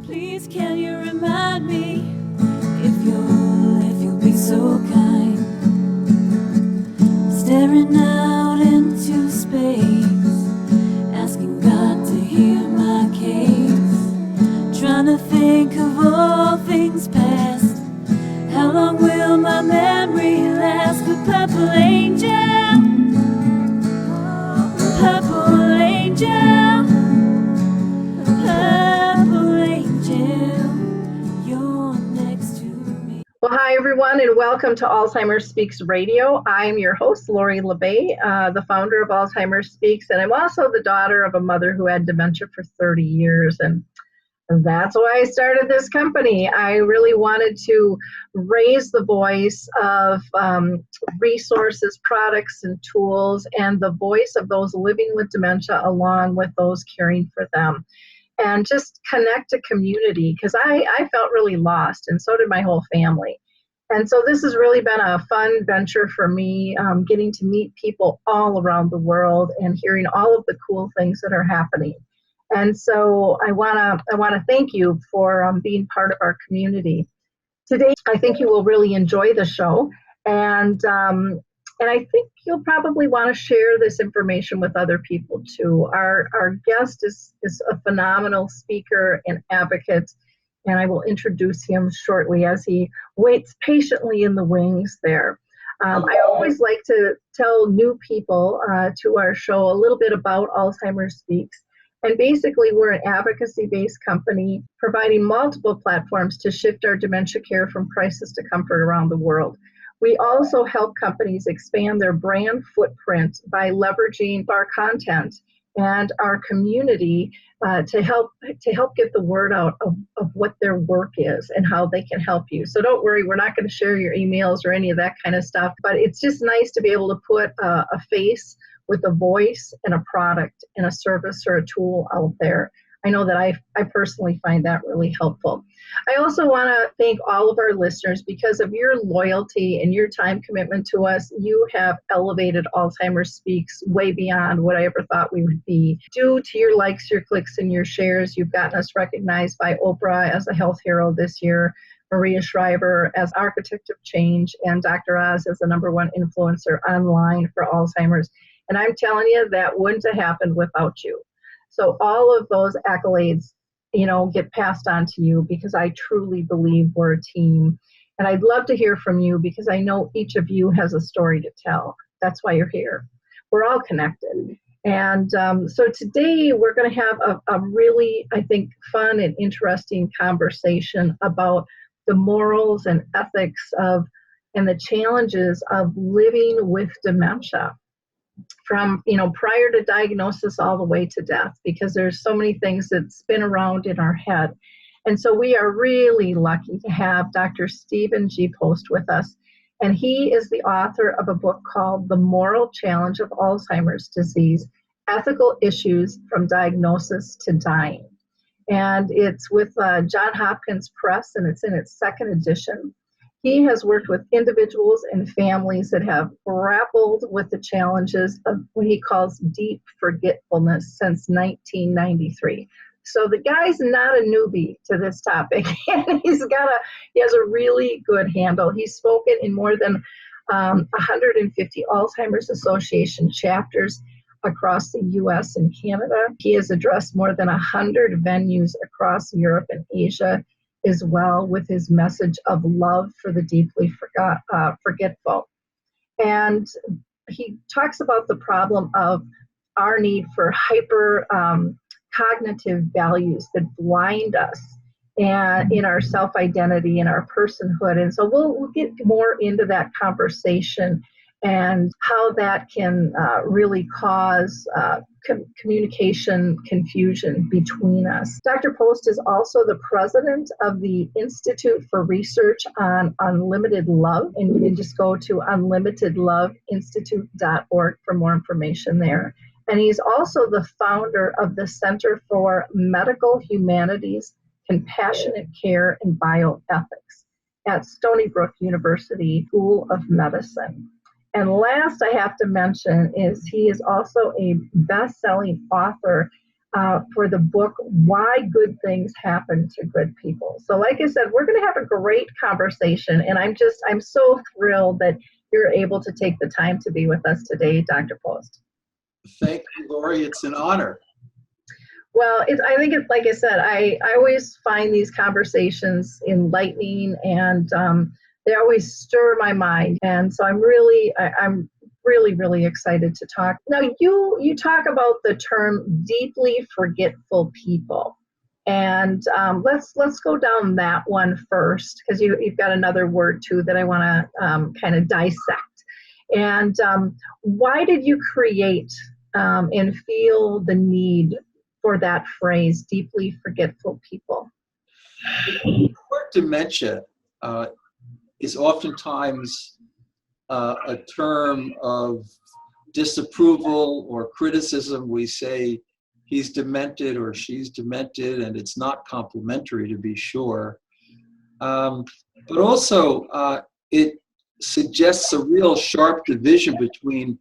Please can you remind me if you'll be so kind, staring out into space, asking God to hear my case, trying to think of all things past. How long will my memory last? The purple angel, purple angel, purple angel, you're next to me. Well, hi, everyone, and welcome to Alzheimer's Speaks Radio. I'm your host, Lori LeBay, the founder of Alzheimer's Speaks, and I'm also the daughter of a mother who had dementia for 30 years, and that's why I started this company. I really wanted to raise the voice of resources, products, and tools, and the voice of those living with dementia along with those caring for them, and just connect a community, because I felt really lost, and so did my whole family. And so this has really been a fun venture for me, getting to meet people all around the world and hearing all of the cool things that are happening. And so I wanna thank you for being part of our community. Today, I think you will really enjoy the show, and I think you'll probably want to share this information with other people too. Our guest is a phenomenal speaker and advocate, and I will introduce him shortly as he waits patiently in the wings there. I always like to tell new people to our show a little bit about Alzheimer's Speaks. And basically, we're an advocacy-based company providing multiple platforms to shift our dementia care from crisis to comfort around the world. We also help companies expand their brand footprint by leveraging our content and our community to help get the word out of what their work is and how they can help you. So don't worry, we're not going to share your emails or any of that kind of stuff, but it's just nice to be able to put a face with a voice and a product and a service or a tool out there. I know that I personally find that really helpful. I also want to thank all of our listeners. Because of your loyalty and your time commitment to us, you have elevated Alzheimer's Speaks way beyond what I ever thought we would be. Due to your likes, your clicks, and your shares, you've gotten us recognized by Oprah as a health hero this year, Maria Shriver as Architect of Change, and Dr. Oz as the #1 influencer online for Alzheimer's. And I'm telling you, that wouldn't have happened without you. So all of those accolades, get passed on to you, because I truly believe we're a team. And I'd love to hear from you, because I know each of you has a story to tell. That's why you're here. We're all connected. And so today we're going to have a really, I think, fun and interesting conversation about the morals and ethics and the challenges of living with dementia, from prior to diagnosis all the way to death, because there's so many things that spin around in our head. And so we are really lucky to have Dr. Stephen G. Post with us, and he is the author of a book called The Moral Challenge of Alzheimer's Disease: Ethical Issues from Diagnosis to Dying. And it's with Johns Hopkins Press, and it's in its 2nd edition. He has worked with individuals and families that have grappled with the challenges of what he calls deep forgetfulness since 1993. So the guy's not a newbie to this topic, and he has a really good handle. He's spoken in more than 150 Alzheimer's Association chapters across the U.S. and Canada. He has addressed more than 100 venues across Europe and Asia as well, with his message of love for the deeply forgetful. And he talks about the problem of our need for hypercognitive values that blind us and in our self-identity and our personhood. And so we'll get more into that conversation and how that can really cause communication confusion between us. Dr. Post is also the president of the Institute for Research on Unlimited Love, and you can just go to unlimitedloveinstitute.org for more information there. And he's also the founder of the Center for Medical Humanities, Compassionate Care, and Bioethics at Stony Brook University School of Medicine. And last I have to mention is he is also a best-selling author for the book, Why Good Things Happen to Good People. So like I said, we're going to have a great conversation, and I'm so thrilled that you're able to take the time to be with us today, Dr. Post. Thank you, Lori. It's an honor. Well, I think it's like I said, I always find these conversations enlightening, and they always stir my mind. And so I'm really excited to talk. Now, you talk about the term deeply forgetful people, and let's go down that one first, because you've got another word too that I want to kind of dissect. And why did you create and feel the need for that phrase, deeply forgetful people? The word dementia is oftentimes a term of disapproval or criticism. We say he's demented or she's demented, and it's not complimentary, to be sure. But also, it suggests a real sharp division between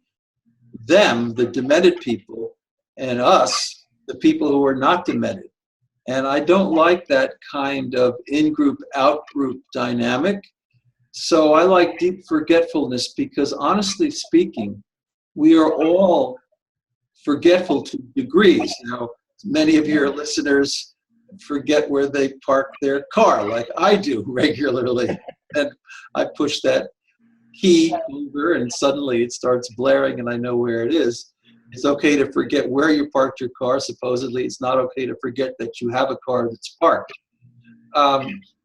them, the demented people, and us, the people who are not demented. And I don't like that kind of in-group, out-group dynamic. So I like deep forgetfulness because, honestly speaking, we are all forgetful to degrees. Now, many of your listeners forget where they park their car, like I do regularly. And I push that key over, and suddenly it starts blaring, and I know where it is. It's okay to forget where you parked your car. Supposedly, it's not okay to forget that you have a car that's parked.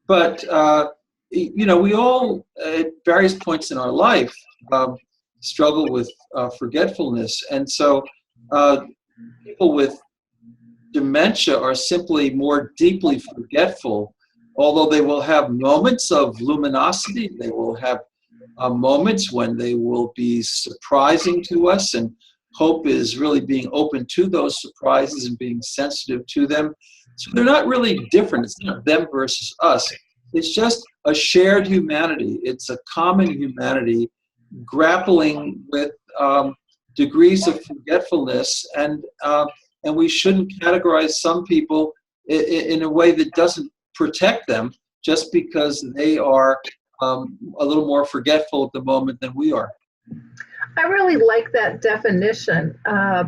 But we all, at various points in our life, struggle with forgetfulness. And so people with dementia are simply more deeply forgetful, although they will have moments of luminosity. They will have moments when they will be surprising to us, and hope is really being open to those surprises and being sensitive to them. So they're not really different. It's not them versus us. It's just a shared humanity. It's a common humanity grappling with degrees of forgetfulness, and we shouldn't categorize some people in a way that doesn't protect them just because they are a little more forgetful at the moment than we are. I really like that definition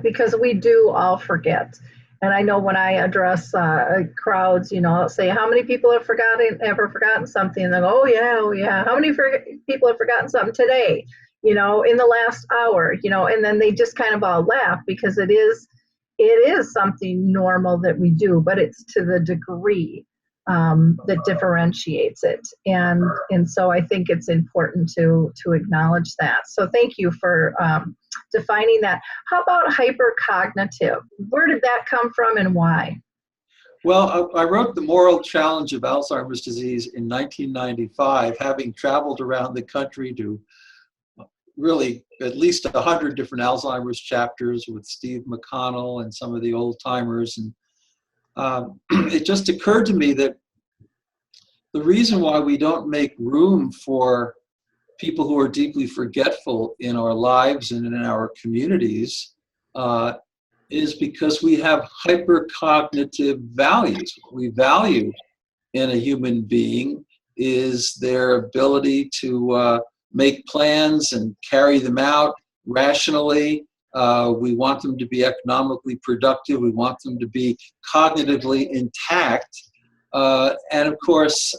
because we do all forget. And I know when I address crowds, I'll say, how many people have ever forgotten something? And they'll go, oh yeah. How many people have forgotten something today, in the last hour, and then they just kind of all laugh because it is something normal that we do, but it's to the degree that differentiates it. And so I think it's important to acknowledge that. So thank you for defining that. How about hypercognitive? Where did that come from and why? Well, I wrote The Moral Challenge of Alzheimer's Disease in 1995, having traveled around the country to really at least 100 different Alzheimer's chapters with Steve McConnell and some of the old timers. And it just occurred to me that the reason why we don't make room for people who are deeply forgetful in our lives and in our communities is because we have hypercognitive values. What we value in a human being is their ability to make plans and carry them out rationally. We want them to be economically productive. We want them to be cognitively intact. And of course,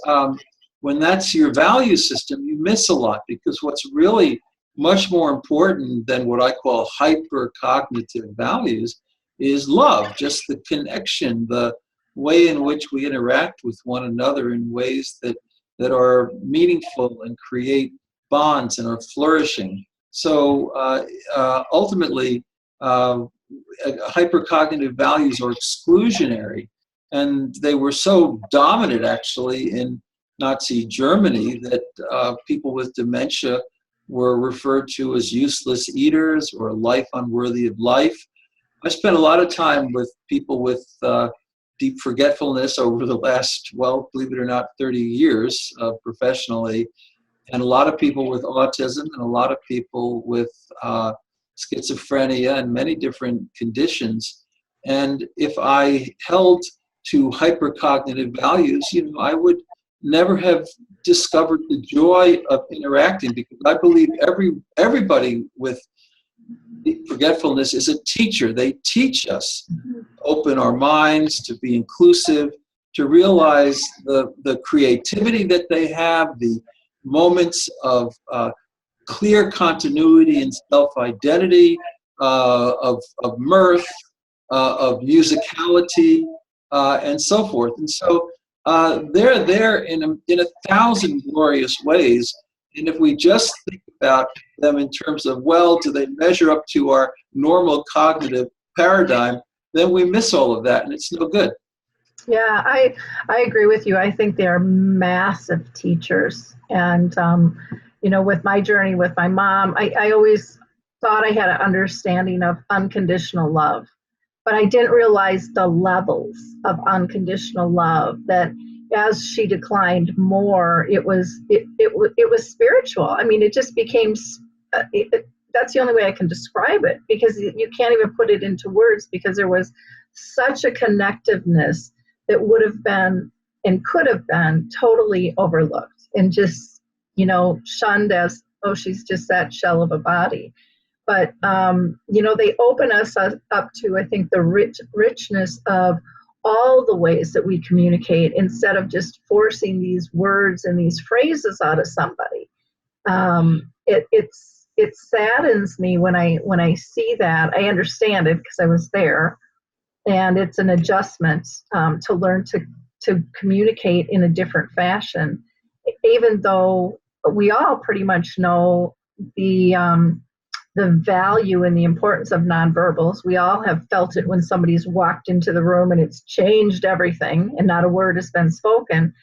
when that's your value system, you miss a lot, because what's really much more important than what I call hypercognitive values is love, just the connection, the way in which we interact with one another in ways that are meaningful and create bonds and are flourishing. So ultimately, hypercognitive values are exclusionary, and they were so dominant actually in Nazi Germany that people with dementia were referred to as useless eaters or life unworthy of life. I spent a lot of time with people with deep forgetfulness over the last, well, believe it or not, 30 years professionally, and a lot of people with autism and a lot of people with schizophrenia and many different conditions. And if I held to hypercognitive values, I would never have discovered the joy of interacting, because I believe everybody with forgetfulness is a teacher. They teach us to open our minds, to be inclusive, to realize the creativity that they have, the moments of clear continuity and self-identity, of mirth, of musicality, and so forth. And so they're there in a thousand glorious ways. And if we just think about them in terms of, well, do they measure up to our normal cognitive paradigm, then we miss all of that, and it's no good. Yeah, I agree with you. I think they're massive teachers. And, with my journey with my mom, I always thought I had an understanding of unconditional love, but I didn't realize the levels of unconditional love, that as she declined more, it was spiritual. I mean, it just became, that's the only way I can describe it, because you can't even put it into words, because there was such a connectiveness that would have been and could have been totally overlooked and just, shunned as, oh, she's just that shell of a body. But, they open us up to, I think, the richness of all the ways that we communicate, instead of just forcing these words and these phrases out of somebody. It saddens me when I see that. I understand it because I was there, and it's an adjustment to learn to communicate in a different fashion, even though we all pretty much know the value and the importance of nonverbals. We all have felt it when somebody's walked into the room and it's changed everything and not a word has been spoken.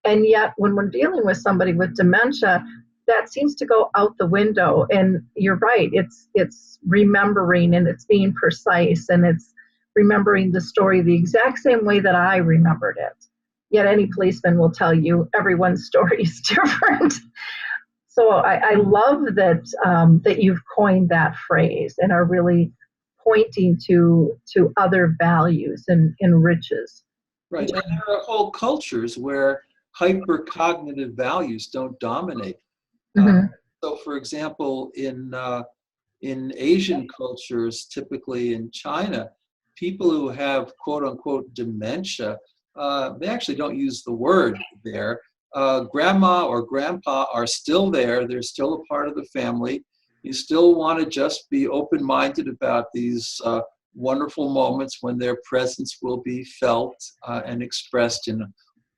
And yet when we're dealing with somebody with dementia, that seems to go out the window. And you're right, it's remembering, and it's being precise, and it's remembering the story the exact same way that I remembered it. Yet any policeman will tell you everyone's story is different. So I love that you've coined that phrase and are really pointing to other values and riches. Right, and there are whole cultures where hypercognitive values don't dominate. Mm-hmm. So, for example, in Asian cultures, typically in China, people who have quote unquote dementia, they actually don't use the word there. Grandma or grandpa are still there. They're still a part of the family. You still want to just be open-minded about these wonderful moments when their presence will be felt and expressed in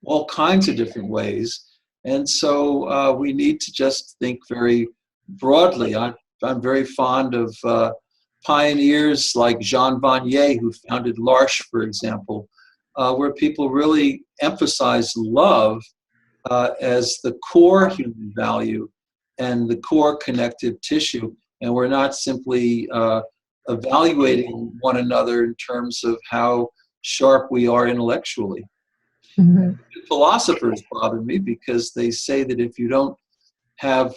all kinds of different ways. And so we need to just think very broadly. I'm very fond of pioneers like Jean Vanier, who founded L'Arche, for example, where people really emphasize love as the core human value and the core connective tissue. And we're not simply evaluating one another in terms of how sharp we are intellectually. Mm-hmm. Philosophers bother me because they say that if you don't have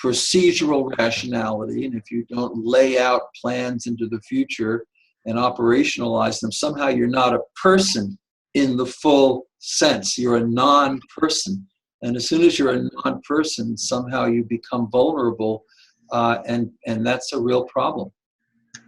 procedural rationality, and if you don't lay out plans into the future and operationalize them, somehow you're not a person in the full sense. You're a non-person. And as soon as you're a non-person, somehow you become vulnerable, and that's a real problem.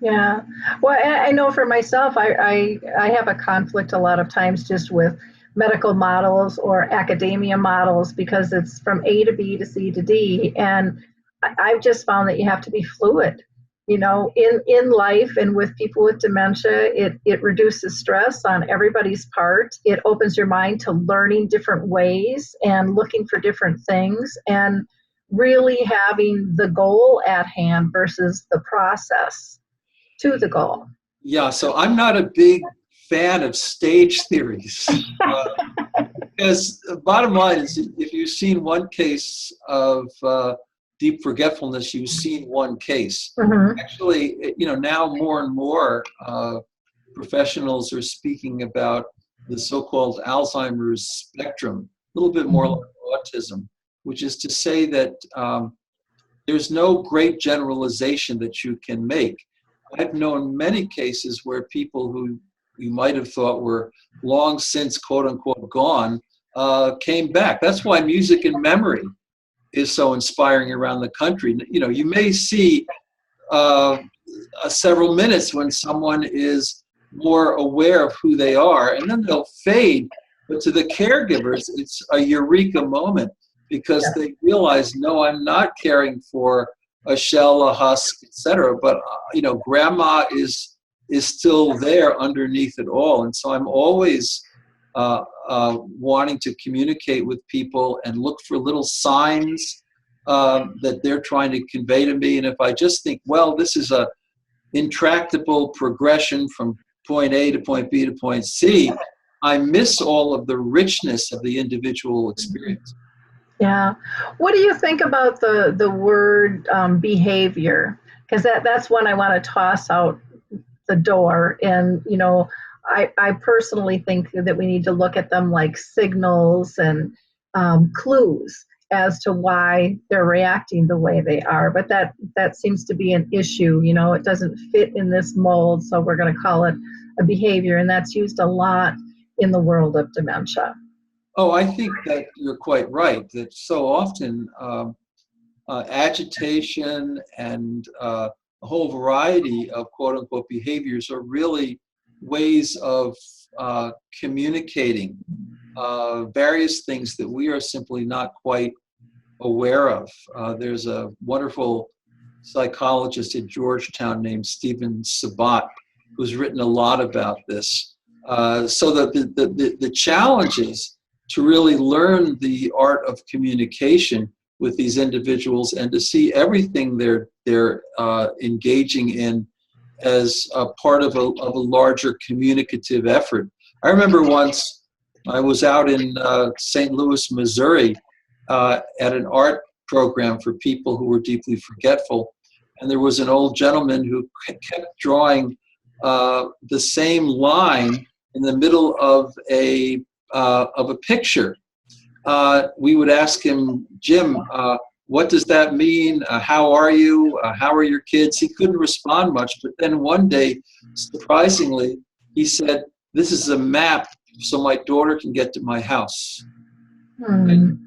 Yeah. Well, I know for myself, I have a conflict a lot of times just with medical models or academia models, because it's from A to B to C to D. And I've just found that you have to be fluid, in life, and with people with dementia, it reduces stress on everybody's part. It opens your mind to learning different ways and looking for different things, and really having the goal at hand versus the process to the goal. Yeah, so I'm not a big fan of stage theories. Because the bottom line is, if you've seen one case of deep forgetfulness, you've seen one case. Mm-hmm. Actually, now more and more professionals are speaking about the so-called Alzheimer's spectrum, a little bit more like autism, which is to say that there's no great generalization that you can make. I've known many cases where people who you might have thought were long since, quote unquote, gone, came back. That's why music and memory is so inspiring around the country. You know, you may see several minutes when someone is more aware of who they are, and then they'll fade. But to the caregivers, it's a eureka moment, because they realize, no, I'm not caring for a shell, a husk, etc. But you know, grandma is still there underneath it all. And so I'm always wanting to communicate with people and look for little signs that they're trying to convey to me. And if I just think, well, this is a intractable progression from point A to point B to point C, I miss all of the richness of the individual experience. Yeah. What do you think about the word behavior? Because that's one I want to toss out the door. And, you know, I personally think that we need to look at them like signals and clues as to why they're reacting the way they are. But that seems to be an issue. You know, it doesn't fit in this mold, so we're going to call it a behavior. And that's used a lot in the world of dementia. Oh, I think that you're quite right, that so often agitation and a whole variety of quote-unquote behaviors are really ways of communicating various things that we are simply not quite aware of. There's a wonderful psychologist at Georgetown named Stephen Sabat who's written a lot about this. So the challenge is to really learn the art of communication with these individuals and to see everything they're engaging in as a part of a larger communicative effort. I remember once I was out in St. Louis, Missouri, at an art program for people who were deeply forgetful, and there was an old gentleman who kept drawing the same line in the middle of a picture. We would ask him, Jim, what does that mean? How are you? How are your kids? He couldn't respond much, but then one day, surprisingly, he said, this is a map so my daughter can get to my house. And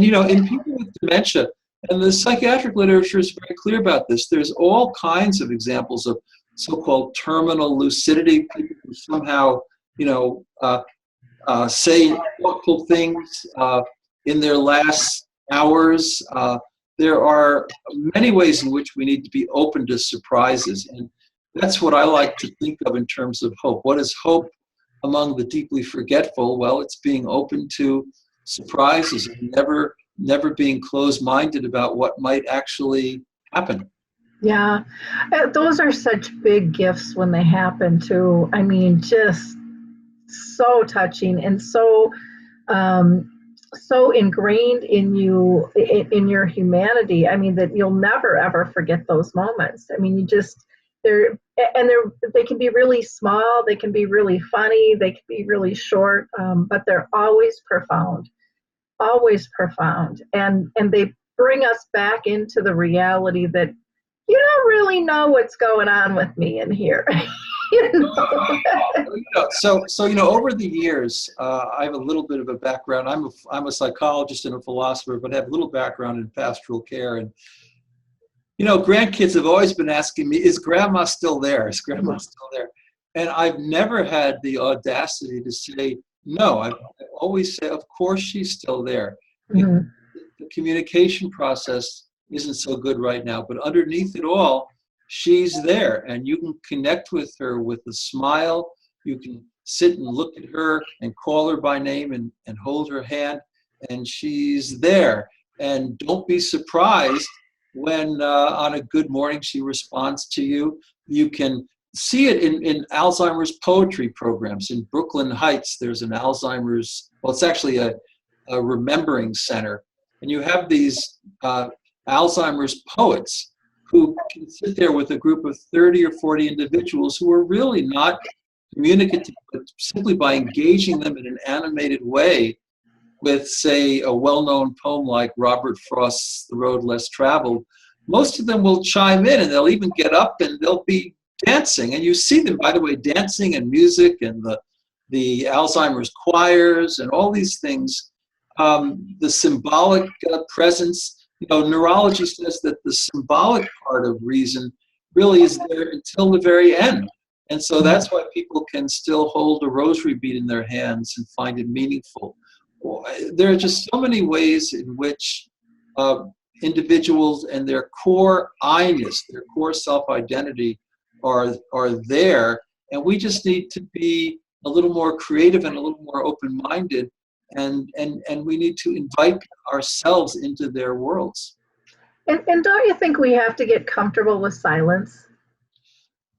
you know, in people with dementia, and the psychiatric literature is very clear about this, there's all kinds of examples of so-called terminal lucidity, people who somehow, you know, say thoughtful things in their last hours. There are many ways in which we need to be open to surprises, and that's what I like to think of in terms of hope. What is hope among the deeply forgetful? Well, it's being open to surprises and never being closed-minded about what might actually happen. Yeah, those are such big gifts when they happen too. I mean, just so touching and so ingrained in you, in your humanity. I mean, that you'll never ever forget those moments. I mean, they can be really small, they can be really funny, they can be really short, but they're always profound, and they bring us back into the reality that you don't really know what's going on with me in here. You know? So you know, over the years, I have a little bit of a background. I'm a psychologist and a philosopher, but I have a little background in pastoral care. And you know, grandkids have always been asking me, "Is Grandma still there? Is Grandma still there?" And I've never had the audacity to say no. I always say, "Of course, she's still there." Mm-hmm. The communication process isn't so good right now, but underneath it all, she's there, and you can connect with her with a smile. You can sit and look at her and call her by name and hold her hand, and she's there. And don't be surprised when on a good morning she responds to you. You can see it in Alzheimer's poetry programs. In Brooklyn Heights, there's an Alzheimer's, well, it's actually a remembering center, and you have these Alzheimer's poets who can sit there with a group of 30 or 40 individuals who are really not communicative, but simply by engaging them in an animated way with, say, a well-known poem like Robert Frost's The Road Less Traveled, most of them will chime in, and they'll even get up and they'll be dancing, and you see them, by the way, dancing and music and the Alzheimer's choirs and all these things, the symbolic presence. Neurology says that the symbolic part of reason really is there until the very end. And so that's why people can still hold a rosary bead in their hands and find it meaningful. There are just so many ways in which individuals and their core I-ness, their core self-identity are there. And we just need to be a little more creative and a little more open-minded. And we need to invite ourselves into their worlds. And don't you think we have to get comfortable with silence?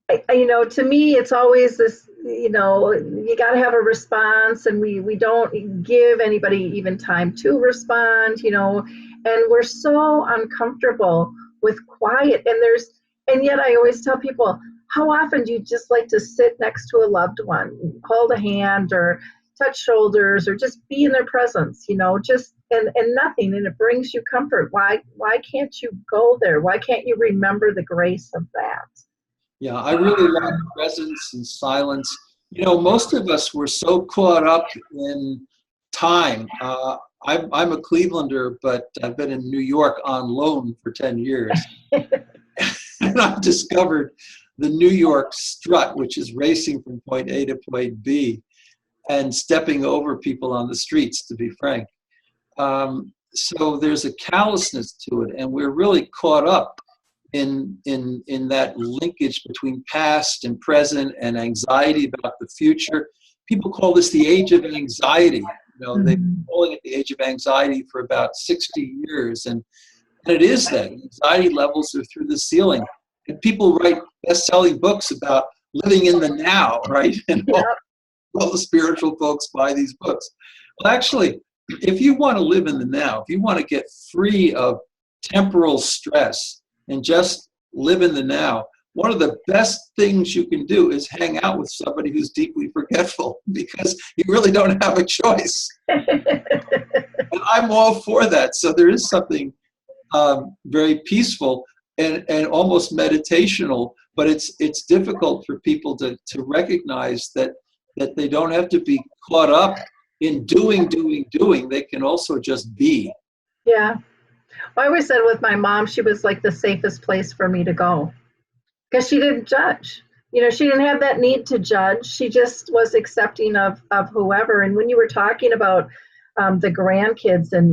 To me, it's always this, you got to have a response, and we don't give anybody even time to respond, and we're so uncomfortable with quiet. And yet I always tell people, how often do you just like to sit next to a loved one, hold a hand or touch shoulders or just be in their presence, and nothing, and it brings you comfort. Why can't you go there? Why can't you remember the grace of that? Yeah, I really like presence and silence. Most of us were so caught up in time. I'm a Clevelander, but I've been in New York on loan for 10 years. And I've discovered the New York strut, which is racing from point A to point B and stepping over people on the streets, to be frank. So there's a callousness to it, and we're really caught up in that linkage between past and present and anxiety about the future. People call this the age of anxiety. They've been calling it the age of anxiety for about 60 years. And it is that. Anxiety levels are through the ceiling. And people write best-selling books about living in the now, right? And all the spiritual folks buy these books. Well, actually, if you want to live in the now, if you want to get free of temporal stress, and just live in the now, one of the best things you can do is hang out with somebody who's deeply forgetful, because you really don't have a choice. And I'm all for that. So there is something very peaceful and almost meditational, but it's difficult for people to recognize that they don't have to be caught up in doing. They can also just be. Yeah. I always said with my mom, she was like the safest place for me to go, because she didn't judge. She didn't have that need to judge. She just was accepting of whoever. And when you were talking about the grandkids and,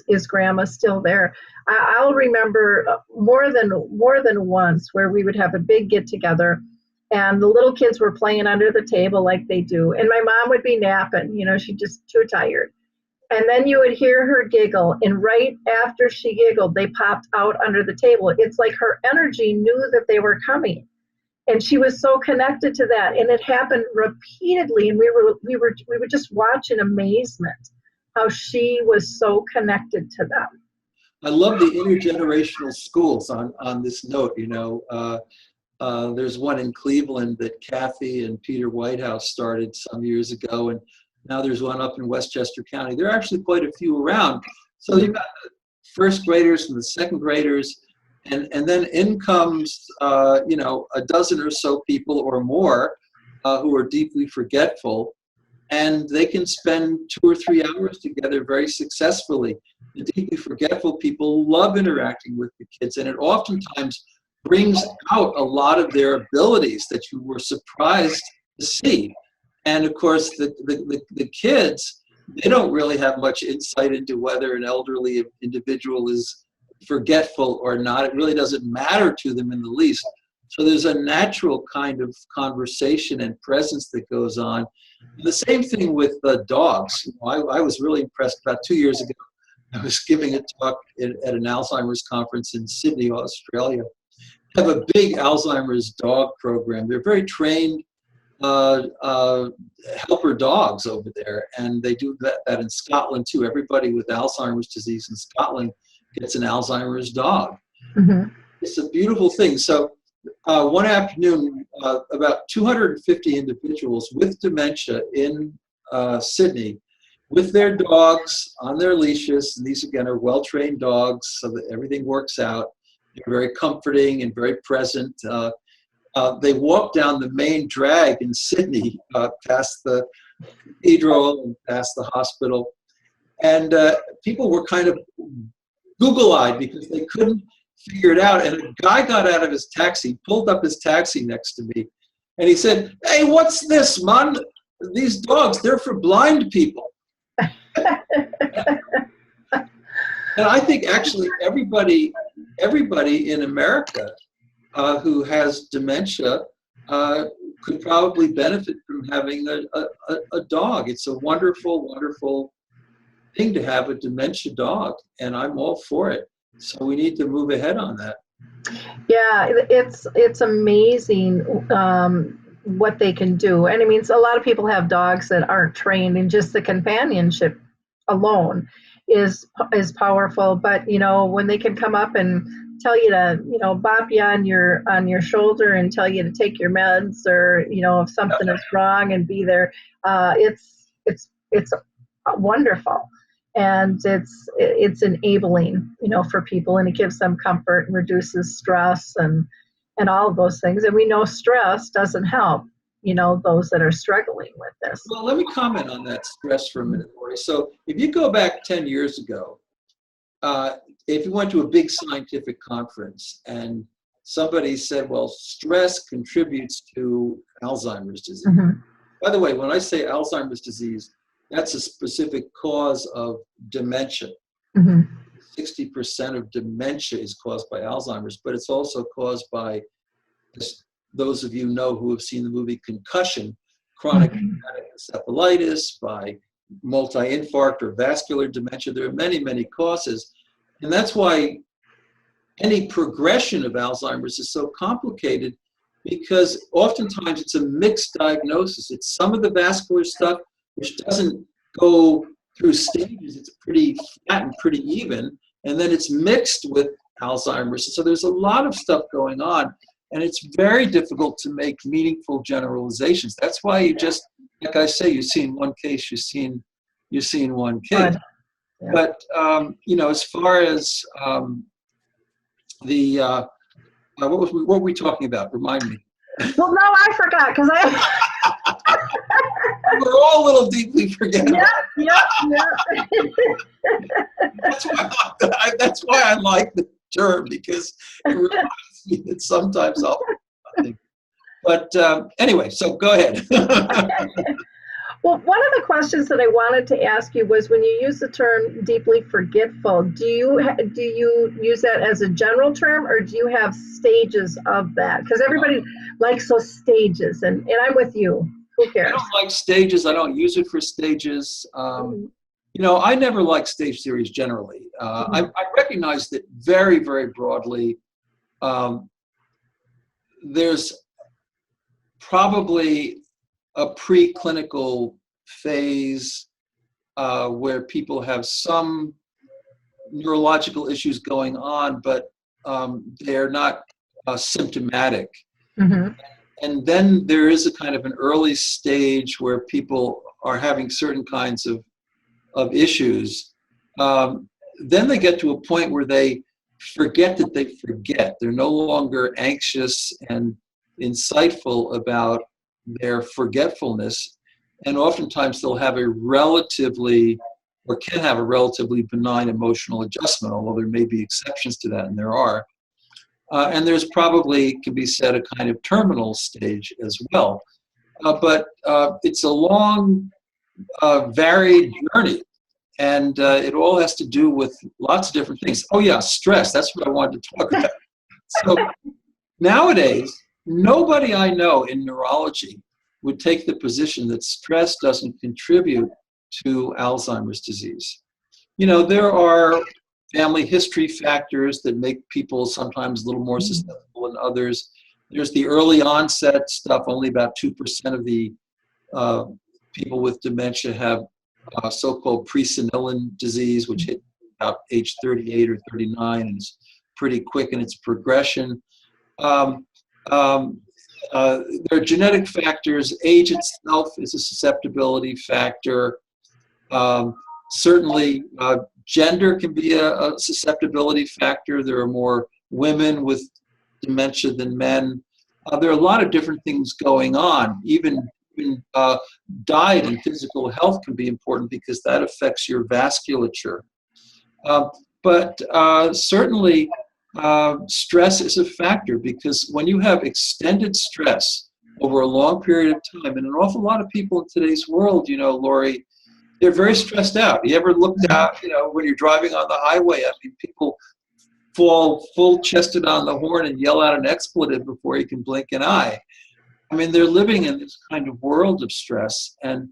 is grandma still there? I'll remember more than once where we would have a big get together, and the little kids were playing under the table like they do. And my mom would be napping, she's just too tired. And then you would hear her giggle, and right after she giggled, they popped out under the table. It's like her energy knew that they were coming, and she was so connected to that. And it happened repeatedly, and we would just watch in amazement how she was so connected to them. I love the intergenerational schools on this note. There's one in Cleveland that Kathy and Peter Whitehouse started some years ago, and now there's one up in Westchester County. There are actually quite a few around. So you've got the first graders and the second graders, and then in comes a dozen or so people or more who are deeply forgetful, and they can spend 2 or 3 hours together very successfully. The deeply forgetful people love interacting with the kids, and it oftentimes brings out a lot of their abilities that you were surprised to see. And of course, the kids, they don't really have much insight into whether an elderly individual is forgetful or not. It really doesn't matter to them in the least. So there's a natural kind of conversation and presence that goes on. And the same thing with dogs. I was really impressed about 2 years ago. I was giving a talk at an Alzheimer's conference in Sydney, Australia. They have a big Alzheimer's Dog Program. They're very trained helper dogs over there, and they do that in Scotland too. Everybody with Alzheimer's disease in Scotland gets an Alzheimer's dog. Mm-hmm. It's a beautiful thing. So one afternoon, about 250 individuals with dementia in Sydney, with their dogs on their leashes, and these again are well-trained dogs, so that everything works out. They're very comforting and very present. They walked down the main drag in Sydney, past the cathedral and past the hospital. And people were kind of Google-eyed because they couldn't figure it out. And a guy got out of his taxi, pulled up his taxi next to me, and he said, "Hey, what's this, man? These dogs, they're for blind people." And I think actually everybody in America who has dementia could probably benefit from having a dog. It's a wonderful, wonderful thing to have a dementia dog, and I'm all for it. So we need to move ahead on that. Yeah, it's amazing what they can do. And I mean, a lot of people have dogs that aren't trained, and just the companionship alone is powerful. But you know, when they can come up and tell you to, you know, bop you on your shoulder and tell you to take your meds, or you know, if something is wrong, and be there, it's wonderful. And it's enabling, you know, for people, and it gives them comfort and reduces stress and all of those things. And we know stress doesn't help, you know, those that are struggling with this. Well, let me comment on that stress for a minute, Lori. So if you go back 10 years ago, if you went to a big scientific conference and somebody said, well, stress contributes to Alzheimer's disease. Mm-hmm. By the way, when I say Alzheimer's disease, that's a specific cause of dementia. Mm-hmm. 60% of dementia is caused by Alzheimer's, but it's also caused by, as those of you know who have seen the movie Concussion, chronic encephalitis, by multi-infarct or vascular dementia. There are many, many causes. And that's why any progression of Alzheimer's is so complicated, because oftentimes it's a mixed diagnosis. It's some of the vascular stuff which doesn't go through stages. It's pretty flat and pretty even, and then it's mixed with Alzheimer's. So there's a lot of stuff going on, and it's very difficult to make meaningful generalizations. That's why you just, like I say, you've seen one case, you've seen one case. Yeah. But you know, as far as what were we talking about? Remind me. Well, no, I forgot, because we're all a little deeply forgetful. Yeah. That's why I like the term, because it reminds me that sometimes I'll think. But anyway, so go ahead. Well, one of the questions that I wanted to ask you was, when you use the term deeply forgetful, do you use that as a general term, or do you have stages of that? Because everybody likes those stages, and I'm with you. Who cares? I don't like stages. I don't use it for stages. You know, I never like stage theories generally. I recognize that very, very broadly, there's probably a preclinical phase where people have some neurological issues going on, but they're not symptomatic. Mm-hmm. And then there is a kind of an early stage where people are having certain kinds of issues. Then they get to a point where they forget that they forget. They're no longer anxious and insightful about their forgetfulness. And oftentimes they'll have a relatively, or can have a relatively benign emotional adjustment, although there may be exceptions to that, and there are. And there's probably, can be said, a kind of terminal stage as well. But it's a long, varied journey. And it all has to do with lots of different things. Oh yeah, stress, that's what I wanted to talk about. So nowadays, nobody I know in neurology would take the position that stress doesn't contribute to Alzheimer's disease. You know, there are family history factors that make people sometimes a little more susceptible than others. There's the early onset stuff. Only about 2% of the people with dementia have so-called presenilin disease, which hit about age 38 or 39, and it's pretty quick in its progression. There are genetic factors. Age itself is a susceptibility factor. Certainly, gender can be a susceptibility factor. There are more women with dementia than men. there are a lot of different things going on. Even diet and physical health can be important because that affects your vasculature. But certainly, stress is a factor, because when you have extended stress over a long period of time, and an awful lot of people in today's world, Lori, they're very stressed out. You ever looked out, when you're driving on the highway? I mean, people fall full-chested on the horn and yell out an expletive before you can blink an eye. I mean, they're living in this kind of world of stress, and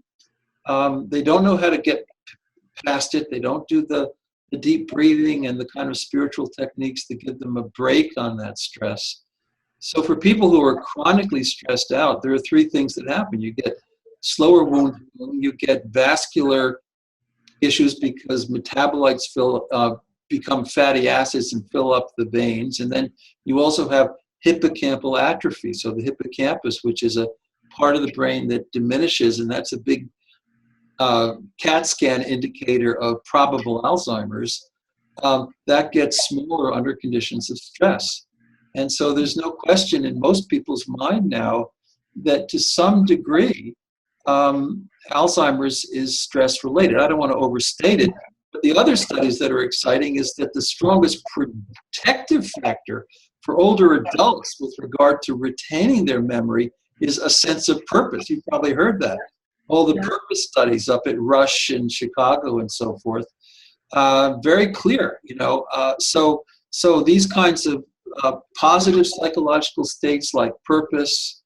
they don't know how to get past it. They don't do the deep breathing and the kind of spiritual techniques that give them a break on that stress. So for people who are chronically stressed out, there are three things that happen. You get slower wound healing, you get vascular issues because metabolites become fatty acids and fill up the veins, and then you also have hippocampal atrophy. So the hippocampus, which is a part of the brain that diminishes, and that's a big CAT scan indicator of probable Alzheimer's, that gets smaller under conditions of stress. And so there's no question in most people's mind now that to some degree, Alzheimer's is stress related. I don't want to overstate it, but the other studies that are exciting is that the strongest protective factor for older adults with regard to retaining their memory is a sense of purpose. You've probably heard that. All the purpose studies up at Rush in Chicago and so forth, very clear, So these kinds of positive psychological states like purpose,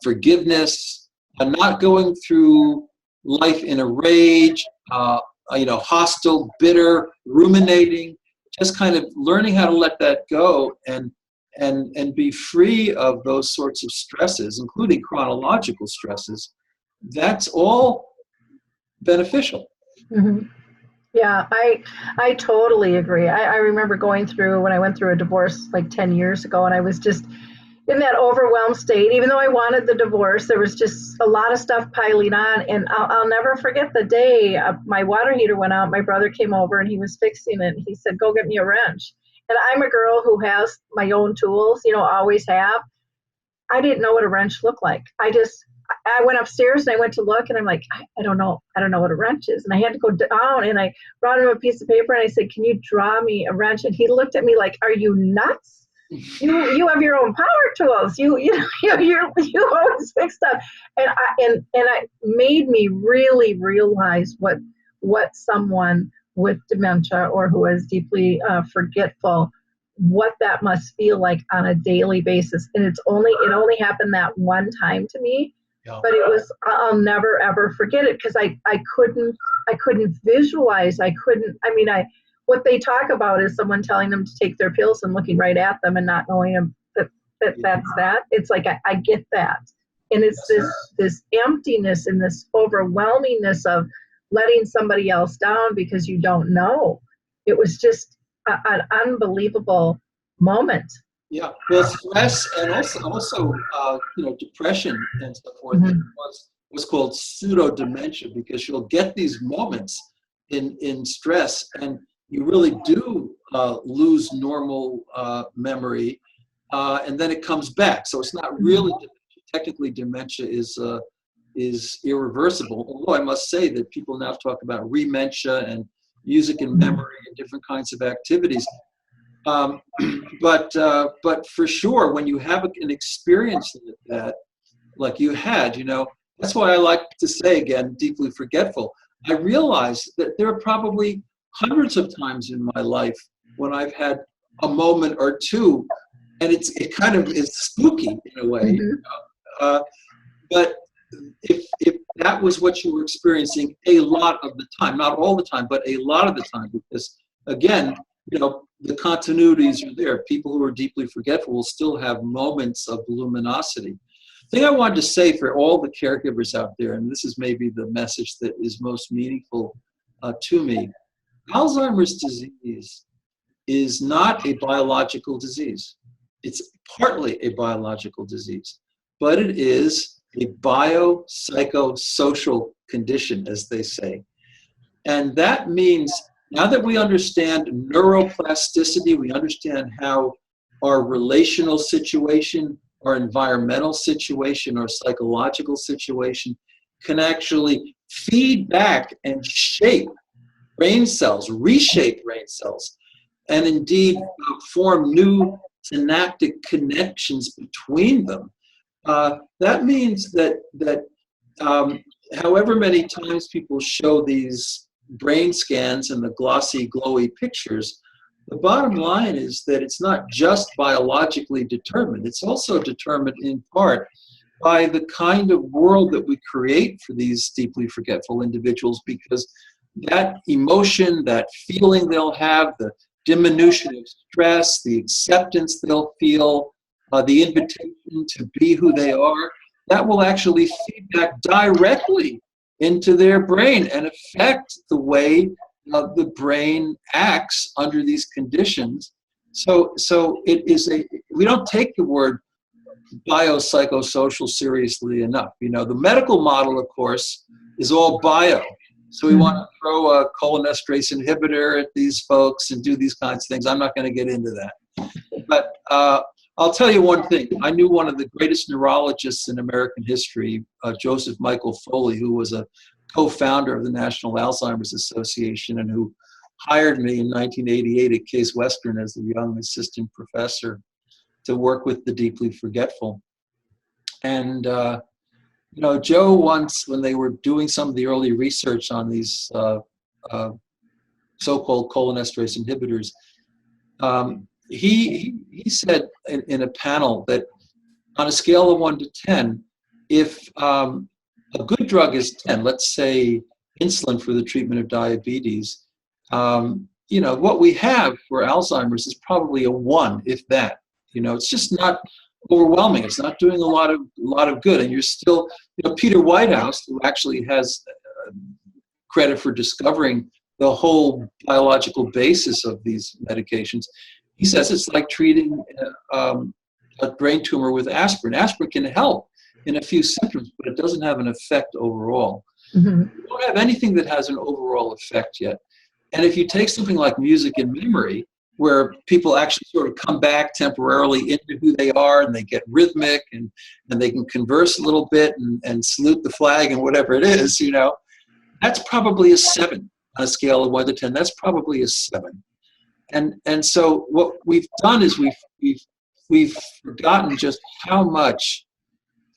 forgiveness, not going through life in a rage, hostile, bitter, ruminating, just kind of learning how to let that go and be free of those sorts of stresses, including chronological stresses. That's all beneficial. Mm-hmm. Yeah, I totally agree. I remember when I went through a divorce like 10 years ago, and I was just in that overwhelmed state. Even though I wanted the divorce, there was just a lot of stuff piling on. And I'll never forget the day my water heater went out. My brother came over and he was fixing it. He said, "Go get me a wrench." And I'm a girl who has my own tools, always have. I didn't know what a wrench looked like. I went upstairs and I went to look, and I'm like, I don't know what a wrench is. And I had to go down, and I brought him a piece of paper and I said, "Can you draw me a wrench?" And he looked at me like, "Are you nuts? You have your own power tools. You always fix stuff." And it made me really realize what someone with dementia or who is deeply forgetful, what that must feel like on a daily basis. And it only happened that one time to me. But I'll never ever forget it, because I couldn't visualize. What they talk about is someone telling them to take their pills and looking right at them and not knowing that's that. It's like, I get that. And it's this emptiness and this overwhelmingness of letting somebody else down because you don't know. It was just an unbelievable moment. Yeah, well, stress and also depression and so forth was called pseudo-dementia, because you'll get these moments in stress and you really do lose normal memory, and then it comes back. So it's not really dementia. Technically, dementia is irreversible, although I must say that people now talk about rementia and music and memory and different kinds of activities. But for sure, when you have an experience like that, like you had, that's why I like to say, again, deeply forgetful. I realized that there are probably hundreds of times in my life when I've had a moment or two, and it kind of is spooky in a way. But if that was what you were experiencing a lot of the time, not all the time, but a lot of the time, because again, the continuities are there. People who are deeply forgetful will still have moments of luminosity. The thing I wanted to say for all the caregivers out there, and this is maybe the message that is most meaningful to me, Alzheimer's disease is not a biological disease. It's partly a biological disease, but it is a bio-psycho-social condition, as they say. And that means, now that we understand neuroplasticity, we understand how our relational situation or environmental situation or psychological situation can actually feed back and shape brain cells, reshape brain cells, and indeed form new synaptic connections between them. That means that however many times people show these brain scans and the glossy, glowy pictures, the bottom line is that it's not just biologically determined. It's also determined in part by the kind of world that we create for these deeply forgetful individuals, because that emotion, that feeling they'll have, the diminution of stress, the acceptance they'll feel, the invitation to be who they are, that will actually feed back directly into their brain and affect the way the brain acts under these conditions. So it is we don't take the word bio-psychosocial seriously enough. You know, the medical model, of course, is all bio. So we want to throw a cholinesterase inhibitor at these folks and do these kinds of things. I'm not going to get into that. But I'll tell you one thing. I knew one of the greatest neurologists in American history, Joseph Michael Foley, who was a co-founder of the National Alzheimer's Association and who hired me in 1988 at Case Western as a young assistant professor to work with the deeply forgetful. And you know, Joe once, when they were doing some of the early research on these so-called cholinesterase inhibitors, he said in a panel that on a scale of 1 to 10, if a good drug is 10, let's say insulin for the treatment of diabetes, you know, what we have for Alzheimer's is probably a 1, if that. You know, it's just not overwhelming. It's not doing a lot of good. And you're still, you know, Peter Whitehouse, who actually has credit for discovering the whole biological basis of these medications, he says it's like treating a brain tumor with aspirin. Aspirin can help in a few symptoms, but it doesn't have an effect overall. Mm-hmm. We don't have anything that has an overall effect yet. And if you take something like music and memory, where people actually sort of come back temporarily into who they are and they get rhythmic and they can converse a little bit and salute the flag and whatever it is, you know, that's probably a 7 on a scale of 1 to 10. That's probably a 7. And so what we've done is we've forgotten just how much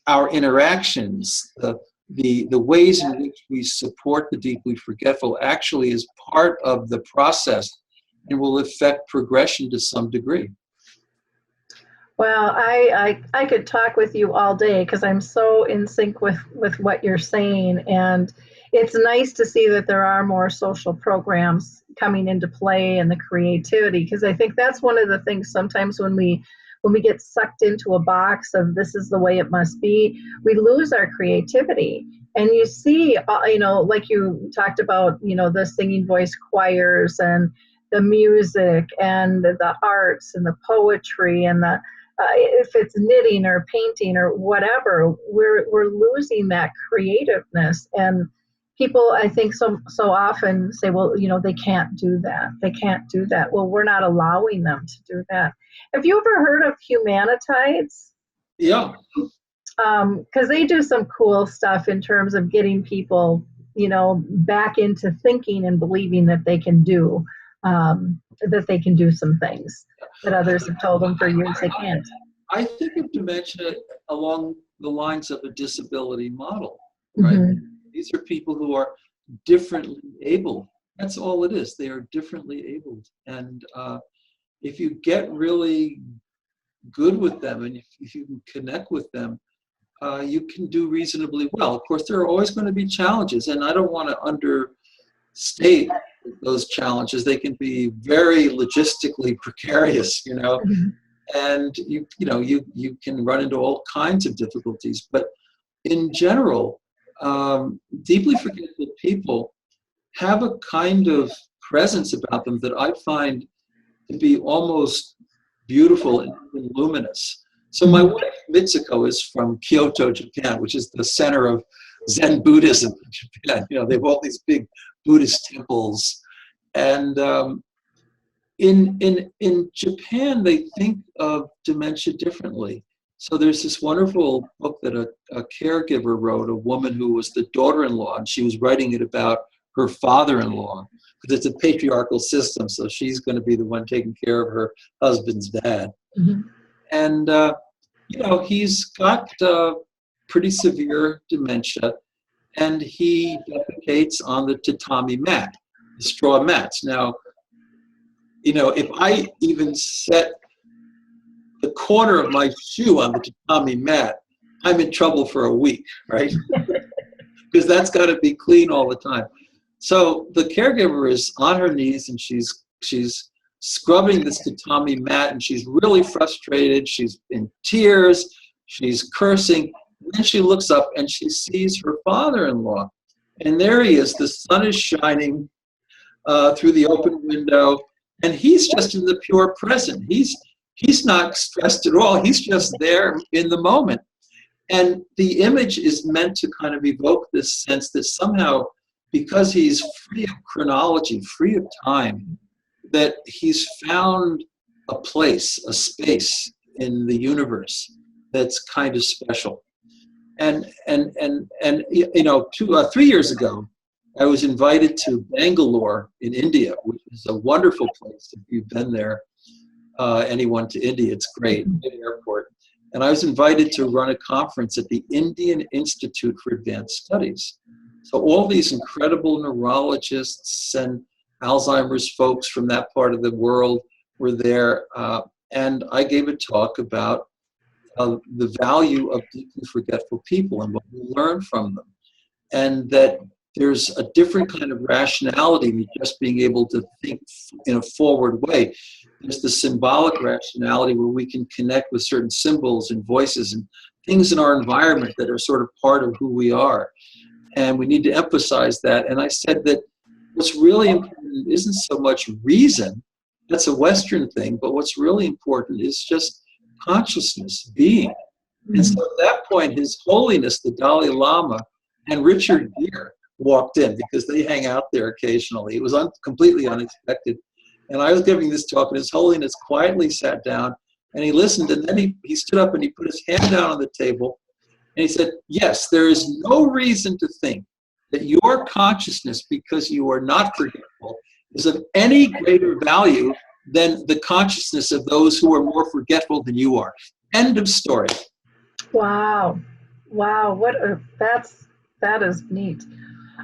our interactions, the ways in which we support the deeply forgetful actually is part of the process and will affect progression to some degree. Well, I could talk with you all day because I'm so in sync with what you're saying. And it's nice to see that there are more social programs coming into play and the creativity, because I think that's one of the things sometimes when we get sucked into a box of this is the way it must be, we lose our creativity. And you see, you know, like you talked about, you know, the singing voice choirs and the music and the arts and the poetry and the if it's knitting or painting or whatever, we're losing that creativeness. And people, I think, so often say, well, you know, they can't do that. They can't do that. Well, we're not allowing them to do that. Have you ever heard of Humanitides? Yeah. Because they do some cool stuff in terms of getting people, you know, back into thinking and believing that they can do some things that others have told them for years they can't. I think of dementia along the lines of a disability model, right? Mm-hmm. These are people who are differently abled. That's all it is. They are differently abled. And if you get really good with them and if you can connect with them, you can do reasonably well. Of course, there are always going to be challenges, and I don't want to understate those challenges. They can be very logistically precarious, you know, and you can run into all kinds of difficulties. But in general, deeply forgetful people have a kind of presence about them that I find to be almost beautiful and luminous. So my wife, Mitsuko, is from Kyoto, Japan, which is the center of Zen Buddhism in Japan. You know, they have all these big Buddhist temples. And in Japan, they think of dementia differently. So there's this wonderful book that a caregiver wrote, a woman who was the daughter-in-law, and she was writing it about her father-in-law, because it's a patriarchal system, so she's going to be the one taking care of her husband's dad. Mhm. And, he's got pretty severe dementia, and he defecates on the tatami mat, the straw mats. Now, if I even set the corner of my shoe on the tatami mat, I'm in trouble for a week, right? Because that's got to be clean all the time. So the caregiver is on her knees, and she's scrubbing this tatami mat, and she's really frustrated. She's in tears. She's cursing. Then she looks up, and she sees her father-in-law. And there he is. The sun is shining through the open window, and he's just in the pure present. He's not stressed at all. He's just there in the moment. And the image is meant to kind of evoke this sense that somehow, because he's free of chronology, free of time, that he's found a place, a space in the universe that's kind of special. And 3 years ago, I was invited to Bangalore in India, which is a wonderful place. If you've been there, anyone to India, it's great, good airport. And I was invited to run a conference at the Indian Institute for Advanced Studies. So all these incredible neurologists and Alzheimer's folks from that part of the world were there. And I gave a talk about the value of deeply forgetful people and what we learn from them. And that there's a different kind of rationality than just being able to think in a forward way. There's the symbolic rationality where we can connect with certain symbols and voices and things in our environment that are sort of part of who we are. And we need to emphasize that. And I said that what's really important isn't so much reason, that's a Western thing, but what's really important is just consciousness, being. And so at that point, His Holiness, the Dalai Lama, and Richard Gere walked in because they hang out there occasionally. It was completely unexpected. And I was giving this talk, and His Holiness quietly sat down, and he listened, and then he stood up and he put his hand down on the table, and he said, yes, there is no reason to think that your consciousness, because you are not forgetful, is of any greater value than the consciousness of those who are more forgetful than you are. End of story. Wow. That is neat.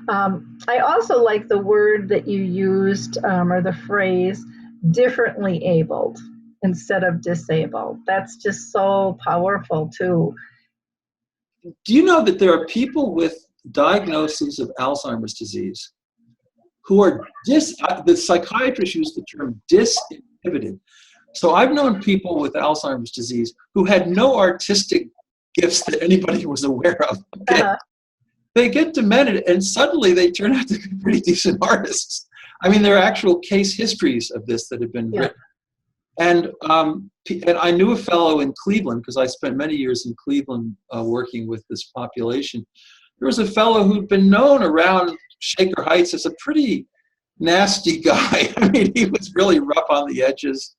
I also like the word that you used, or the phrase, differently abled instead of disabled. That's just so powerful too. Do you know that there are people with diagnoses of Alzheimer's disease who are the psychiatrists use the term disinhibited. So I've known people with Alzheimer's disease who had no artistic gifts that anybody was aware of. Okay? They get demented and suddenly they turn out to be pretty decent artists. I mean, there are actual case histories of this that have been written. And I knew a fellow in Cleveland, because I spent many years in Cleveland working with this population. There was a fellow who'd been known around Shaker Heights as a pretty nasty guy. I mean, he was really rough on the edges.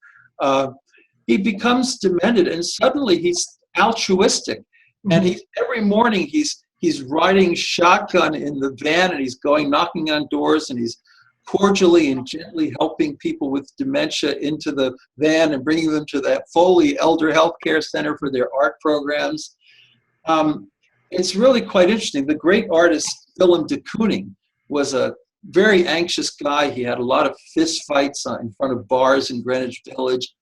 He becomes demented, and suddenly he's altruistic. And every morning he's riding shotgun in the van, and he's going knocking on doors, and he's cordially and gently helping people with dementia into the van and bringing them to that Foley Elder Health Care Center for their art programs. It's really quite interesting. The great artist Willem de Kooning was a very anxious guy. He had a lot of fist fights in front of bars in Greenwich Village.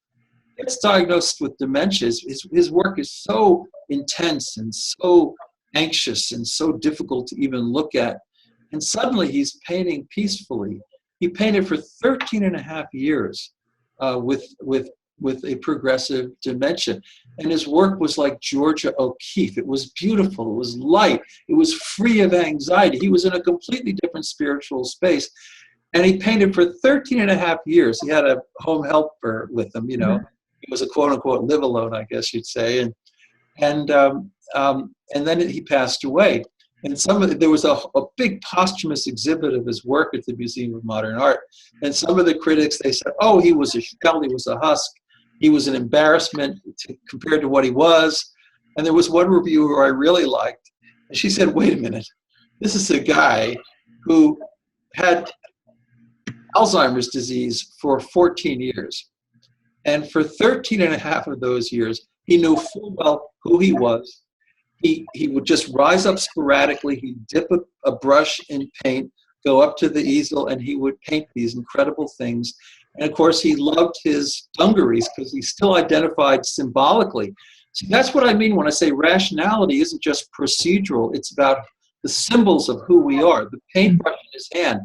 He gets diagnosed with dementia. His work is so intense and so anxious and so difficult to even look at. And suddenly he's painting peacefully. He painted for 13 and a half years with a progressive dementia. And his work was like Georgia O'Keeffe. It was beautiful. It was light. It was free of anxiety. He was in a completely different spiritual space. And he painted for 13 and a half years. He had a home helper with him, you know. He was a quote unquote live alone, I guess you'd say. And then he passed away. And there was a big posthumous exhibit of his work at the Museum of Modern Art. And some of the critics, they said, oh, he was a shell, he was a husk. He was an embarrassment compared to what he was. And there was one review who I really liked. And she said, wait a minute, this is a guy who had Alzheimer's disease for 14 years. And for 13 and a half of those years, he knew full well who he was. He would just rise up sporadically. He'd dip a brush in paint, go up to the easel, and he would paint these incredible things. And of course, he loved his dungarees because he still identified symbolically. So that's what I mean when I say rationality isn't just procedural. It's about the symbols of who we are. The paintbrush in his hand,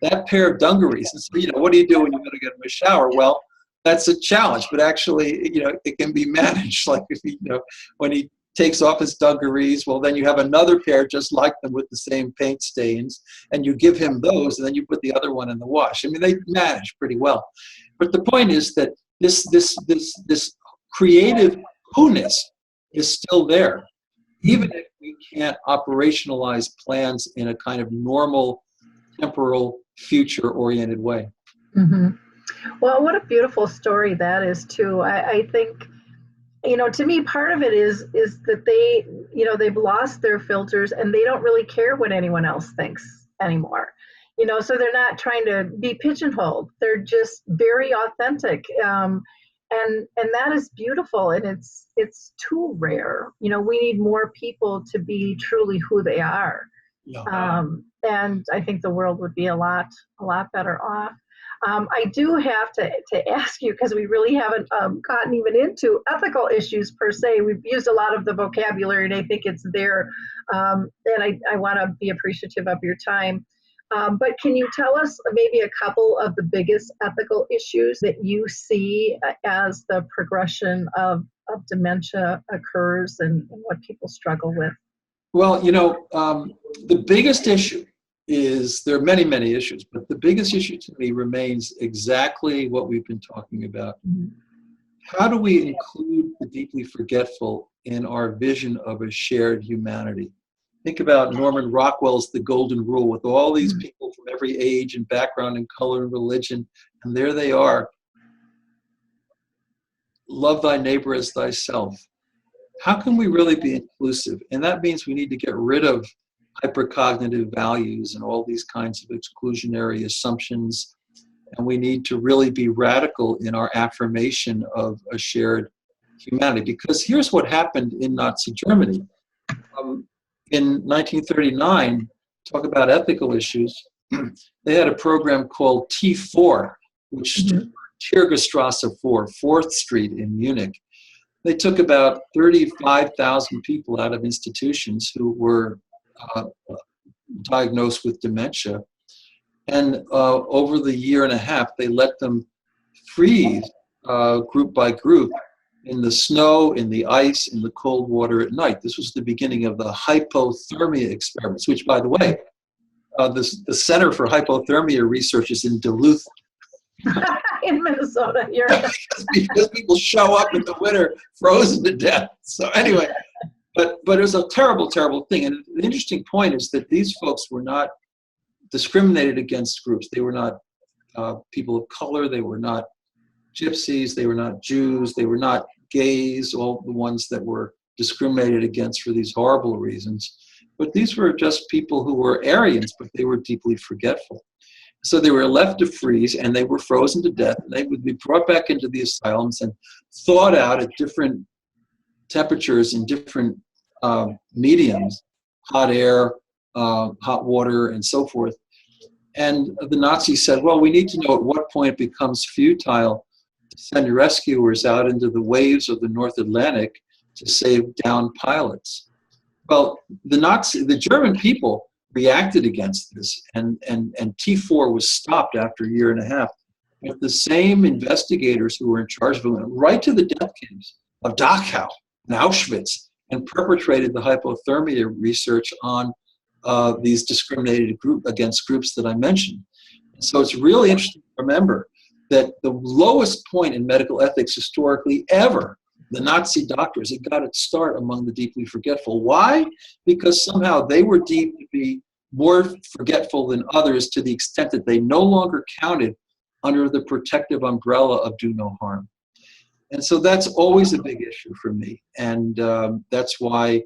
that pair of dungarees. And so, what do you do when you're going to get in a shower? Well, that's a challenge, but actually, it can be managed. Like if when he takes off his dungarees, well, then you have another pair just like them with the same paint stains, and you give him those, and then you put the other one in the wash. I mean, they manage pretty well. But the point is that this creative who-ness is still there, even if we can't operationalize plans in a kind of normal, temporal, future-oriented way. Mm-hmm. Well, what a beautiful story that is, too. I think, to me, part of it is that they've lost their filters and they don't really care what anyone else thinks anymore. So they're not trying to be pigeonholed. They're just very authentic. And that is beautiful, and it's too rare. We need more people to be truly who they are. Yeah. And I think the world would be a lot better off. I do have to ask you, because we really haven't gotten even into ethical issues per se. We've used a lot of the vocabulary, and I think it's there. And I want to be appreciative of your time. But can you tell us maybe a couple of the biggest ethical issues that you see as the progression of dementia occurs and what people struggle with? Well, the biggest issue is, there are many, many issues, but the biggest issue to me remains exactly what we've been talking about. Mm-hmm. How do we include the deeply forgetful in our vision of a shared humanity? Think about Norman Rockwell's The Golden Rule, with all these people from every age and background and color and religion, and there they are. Love thy neighbor as thyself. How can we really be inclusive? And that means we need to get rid of hypercognitive values and all these kinds of exclusionary assumptions, and we need to really be radical in our affirmation of a shared humanity. Because here's what happened in Nazi Germany. In 1939, talk about ethical issues, they had a program called T4, which stood for Tiergarstrasse 4, 4th Street in Munich. They took about 35,000 people out of institutions who were diagnosed with dementia. And over the year and a half, they let them freeze group by group in the snow, in the ice, in the cold water at night. This was the beginning of the hypothermia experiments, which, by the way, the Center for Hypothermia Research is in Duluth. In Minnesota, here. because people show up in the winter frozen to death. So anyway, but it was a terrible, terrible thing. And the interesting point is that these folks were not discriminated against groups. They were not people of color. They were not gypsies. They were not Jews. They were not gays, all the ones that were discriminated against for these horrible reasons. But these were just people who were Aryans, but they were deeply forgetful. So they were left to freeze, and they were frozen to death. And they would be brought back into the asylums and thawed out at different temperatures in different mediums, hot air, hot water, and so forth. And the Nazis said, well, we need to know at what point it becomes futile to send rescuers out into the waves of the North Atlantic to save downed pilots. Well, the German people reacted against this, and T4 was stopped after a year and a half. But the same investigators who were in charge of it went right to the death camps of Dachau and Auschwitz and perpetrated the hypothermia research on these discriminated against groups that I mentioned. And so it's really interesting to remember that the lowest point in medical ethics historically ever, the Nazi doctors, it got its start among the deeply forgetful. Why? Because somehow they were deemed to be more forgetful than others to the extent that they no longer counted under the protective umbrella of do no harm. And so that's always a big issue for me. And that's why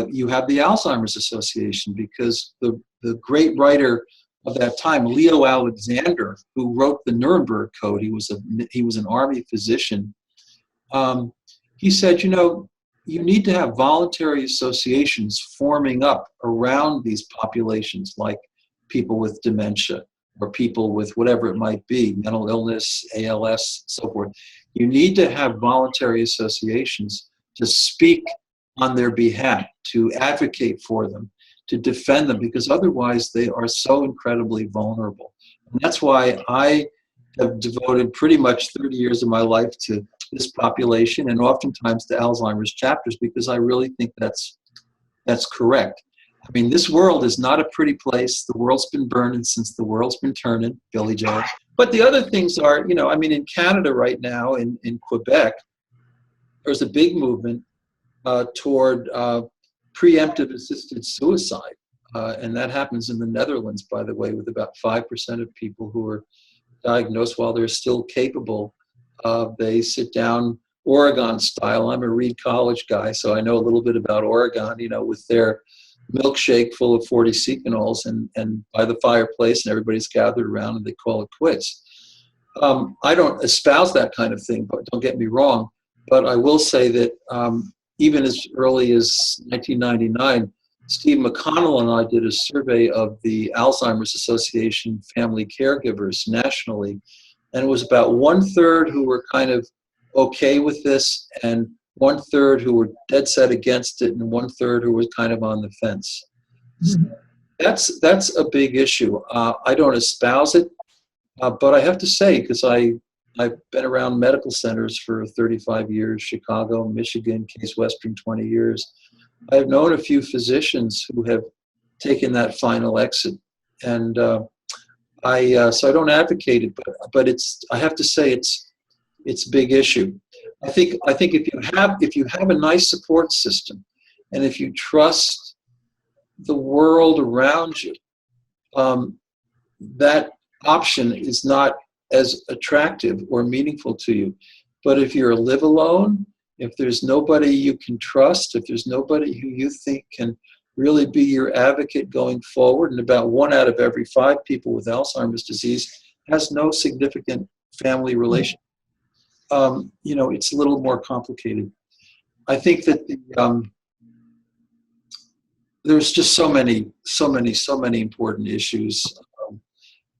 you have the Alzheimer's Association, because the great writer of that time, Leo Alexander, who wrote the Nuremberg Code, he was an army physician. He said, you need to have voluntary associations forming up around these populations, like people with dementia or people with whatever it might be, mental illness, ALS, so forth. You need to have voluntary associations to speak on their behalf, to advocate for them, to defend them, because otherwise they are so incredibly vulnerable. And that's why I have devoted pretty much 30 years of my life to this population, and oftentimes to Alzheimer's chapters, because I really think that's correct. I mean, this world is not a pretty place. The world's been burning since the world's been turning, Billy Joe. But the other things are, in Canada right now, in Quebec, there's a big movement toward preemptive assisted suicide. And that happens in the Netherlands, by the way, with about 5% of people who are diagnosed while they're still capable. They sit down Oregon style. I'm a Reed College guy, so I know a little bit about Oregon, with their milkshake full of 40 Sequinols and by the fireplace, and everybody's gathered around and they call it quits. I don't espouse that kind of thing, but don't get me wrong. But I will say that even as early as 1999, Steve McConnell and I did a survey of the Alzheimer's Association family caregivers nationally, and it was about 1/3 who were kind of okay with this, and 1/3 who were dead set against it, and 1/3 who was kind of on the fence. Mm-hmm. That's a big issue. I don't espouse it, but I have to say, because I've been around medical centers for 35 years, Chicago, Michigan, Case Western 20 years. I've known a few physicians who have taken that final exit, and so I don't advocate it, but I have to say it's a big issue. I think if you have a nice support system, and if you trust the world around you, that option is not as attractive or meaningful to you. But if you're live alone, if there's nobody you can trust, if there's nobody who you think can really be your advocate going forward, and about 1 out of every 5 people with Alzheimer's disease has no significant family relation, it's a little more complicated. I think that there's just so many important issues.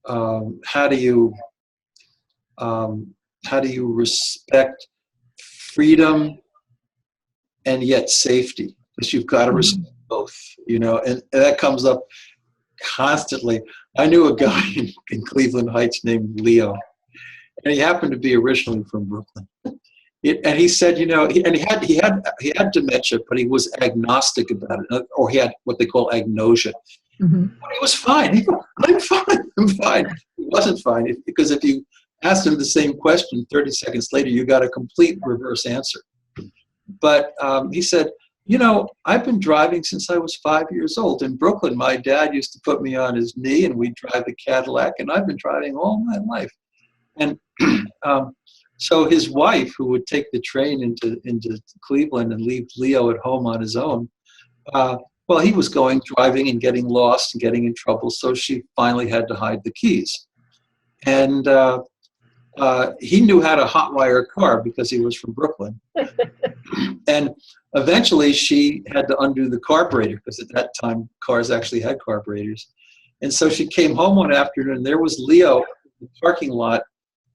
How do you respect freedom and yet safety? Because you've got to respect both, and that comes up constantly. I knew a guy in Cleveland Heights named Leo, and he happened to be originally from Brooklyn. And he said, he had dementia, but he was agnostic about it, or he had what they call agnosia. Mm-hmm. But he was fine. He goes, I'm fine. He wasn't fine, because if you asked him the same question 30 seconds later, you got a complete reverse answer. But he said, I've been driving since I was 5 years old. In Brooklyn, my dad used to put me on his knee and we'd drive the Cadillac, and I've been driving all my life. And so his wife, who would take the train into Cleveland and leave Leo at home on his own, well, he was driving and getting lost and getting in trouble, so she finally had to hide the keys. And he knew how to hotwire a car because he was from Brooklyn. And eventually she had to undo the carburetor, because at that time cars actually had carburetors. And so she came home one afternoon, and there was Leo in the parking lot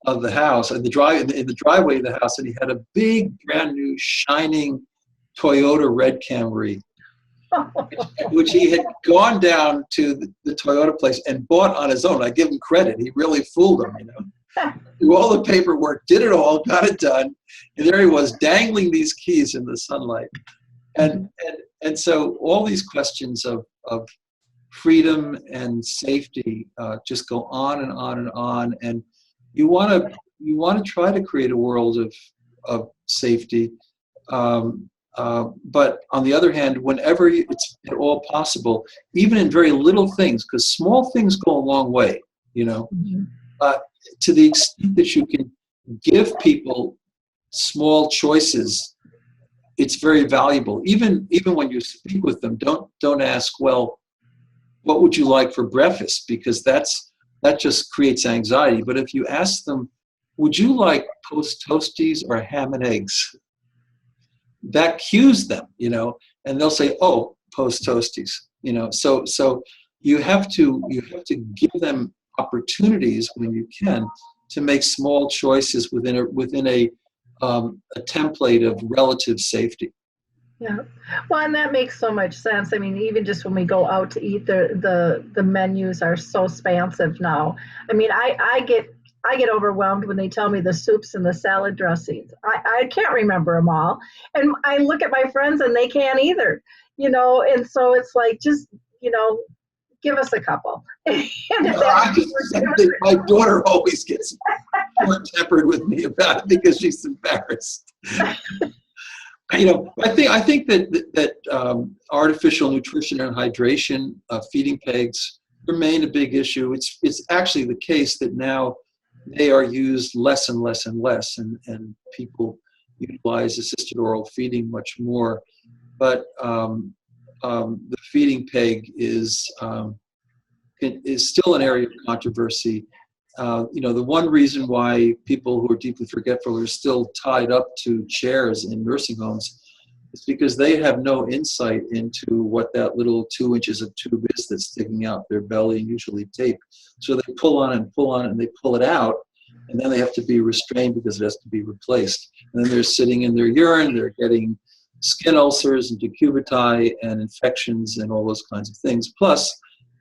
of the house, in the driveway of the house, and he had a big, brand new, shining Toyota red Camry, which he had gone down to the Toyota place and bought on his own. I give him credit. He really fooled him, Do all the paperwork, did it all, got it done, and there he was dangling these keys in the sunlight. And so all these questions of freedom and safety just go on and on and on. And you want to try to create a world of safety, but on the other hand, whenever it's at all possible, even in very little things, because small things go a long way, to the extent that you can give people small choices, it's very valuable. Even when you speak with them, don't ask, well, what would you like for breakfast? Because that just creates anxiety. But if you ask them, would you like post toasties or ham and eggs? That cues them, and they'll say, oh, post toasties, so you have to give them opportunities when you can to make small choices within a template of relative safety. Yeah. Well, and that makes so much sense. I mean, even just when we go out to eat, the menus are so expansive now. I mean, I get overwhelmed when they tell me the soups and the salad dressings. I can't remember them all. And I look at my friends and they can't either, and so it's like, just, give us a couple. My daughter always gets more tempered with me about it because she's embarrassed. I think that artificial nutrition and hydration, feeding pegs, remain a big issue. It's actually the case that now they are used less and less and less, and people utilize assisted oral feeding much more. But the feeding peg is still an area of controversy. The one reason why people who are deeply forgetful are still tied up to chairs in nursing homes is because they have no insight into what that little 2 inches of tube is that's sticking out their belly, and usually tape. So they pull on it and they pull it out, and then they have to be restrained because it has to be replaced. And then they're sitting in their urine, they're getting skin ulcers and decubiti and infections and all those kinds of things. Plus,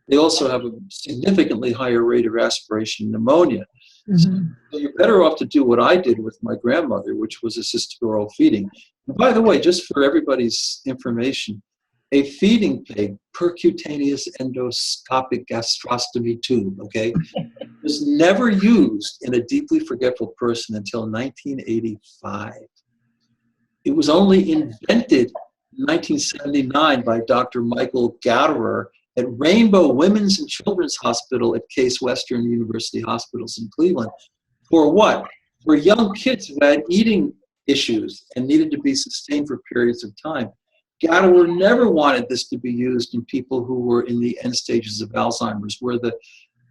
they also have a significantly higher rate of aspiration pneumonia. Mm-hmm. So you're better off to do what I did with my grandmother, which was assisted oral feeding. And by the way, just for everybody's information, a feeding peg, percutaneous endoscopic gastrostomy tube, okay, was never used in a deeply forgetful person until 1985. It was only invented in 1979 by Dr. Michael Gatterer at Rainbow Women's and Children's Hospital at Case Western University Hospitals in Cleveland. For what? For young kids who had eating issues and needed to be sustained for periods of time. Gatterer never wanted this to be used in people who were in the end stages of Alzheimer's, where the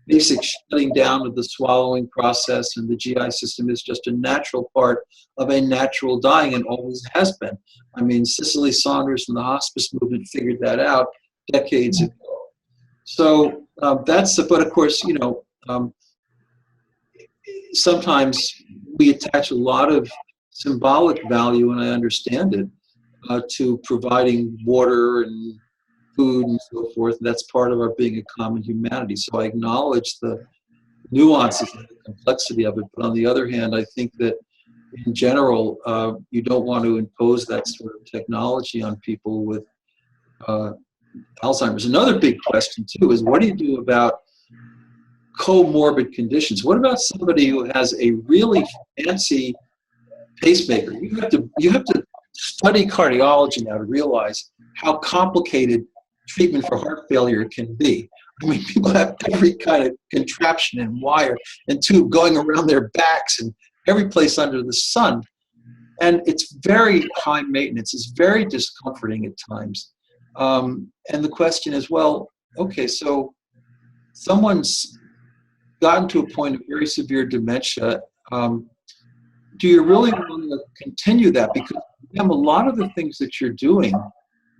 basic shutting down of the swallowing process and the GI system is just a natural part of a natural dying, and always has been. I mean, Cicely Saunders from the hospice movement figured that out decades ago. So but of course, sometimes we attach a lot of symbolic value, and I understand it, to providing water and food and so forth. That's part of our being a common humanity. So I acknowledge the nuances and the complexity of it. But on the other hand, I think that in general, you don't want to impose that sort of technology on people with Alzheimer's. Another big question too is, what do you do about comorbid conditions? What about somebody who has a really fancy pacemaker? You have to study cardiology now to realize how complicated treatment for heart failure can be. I mean, people have every kind of contraption and wire and tube going around their backs and every place under the sun. And it's very high maintenance. It's very discomforting at times. And the question is, well, okay, so someone's gotten to a point of very severe dementia. Do you really want to continue that? Because a lot of the things that you're doing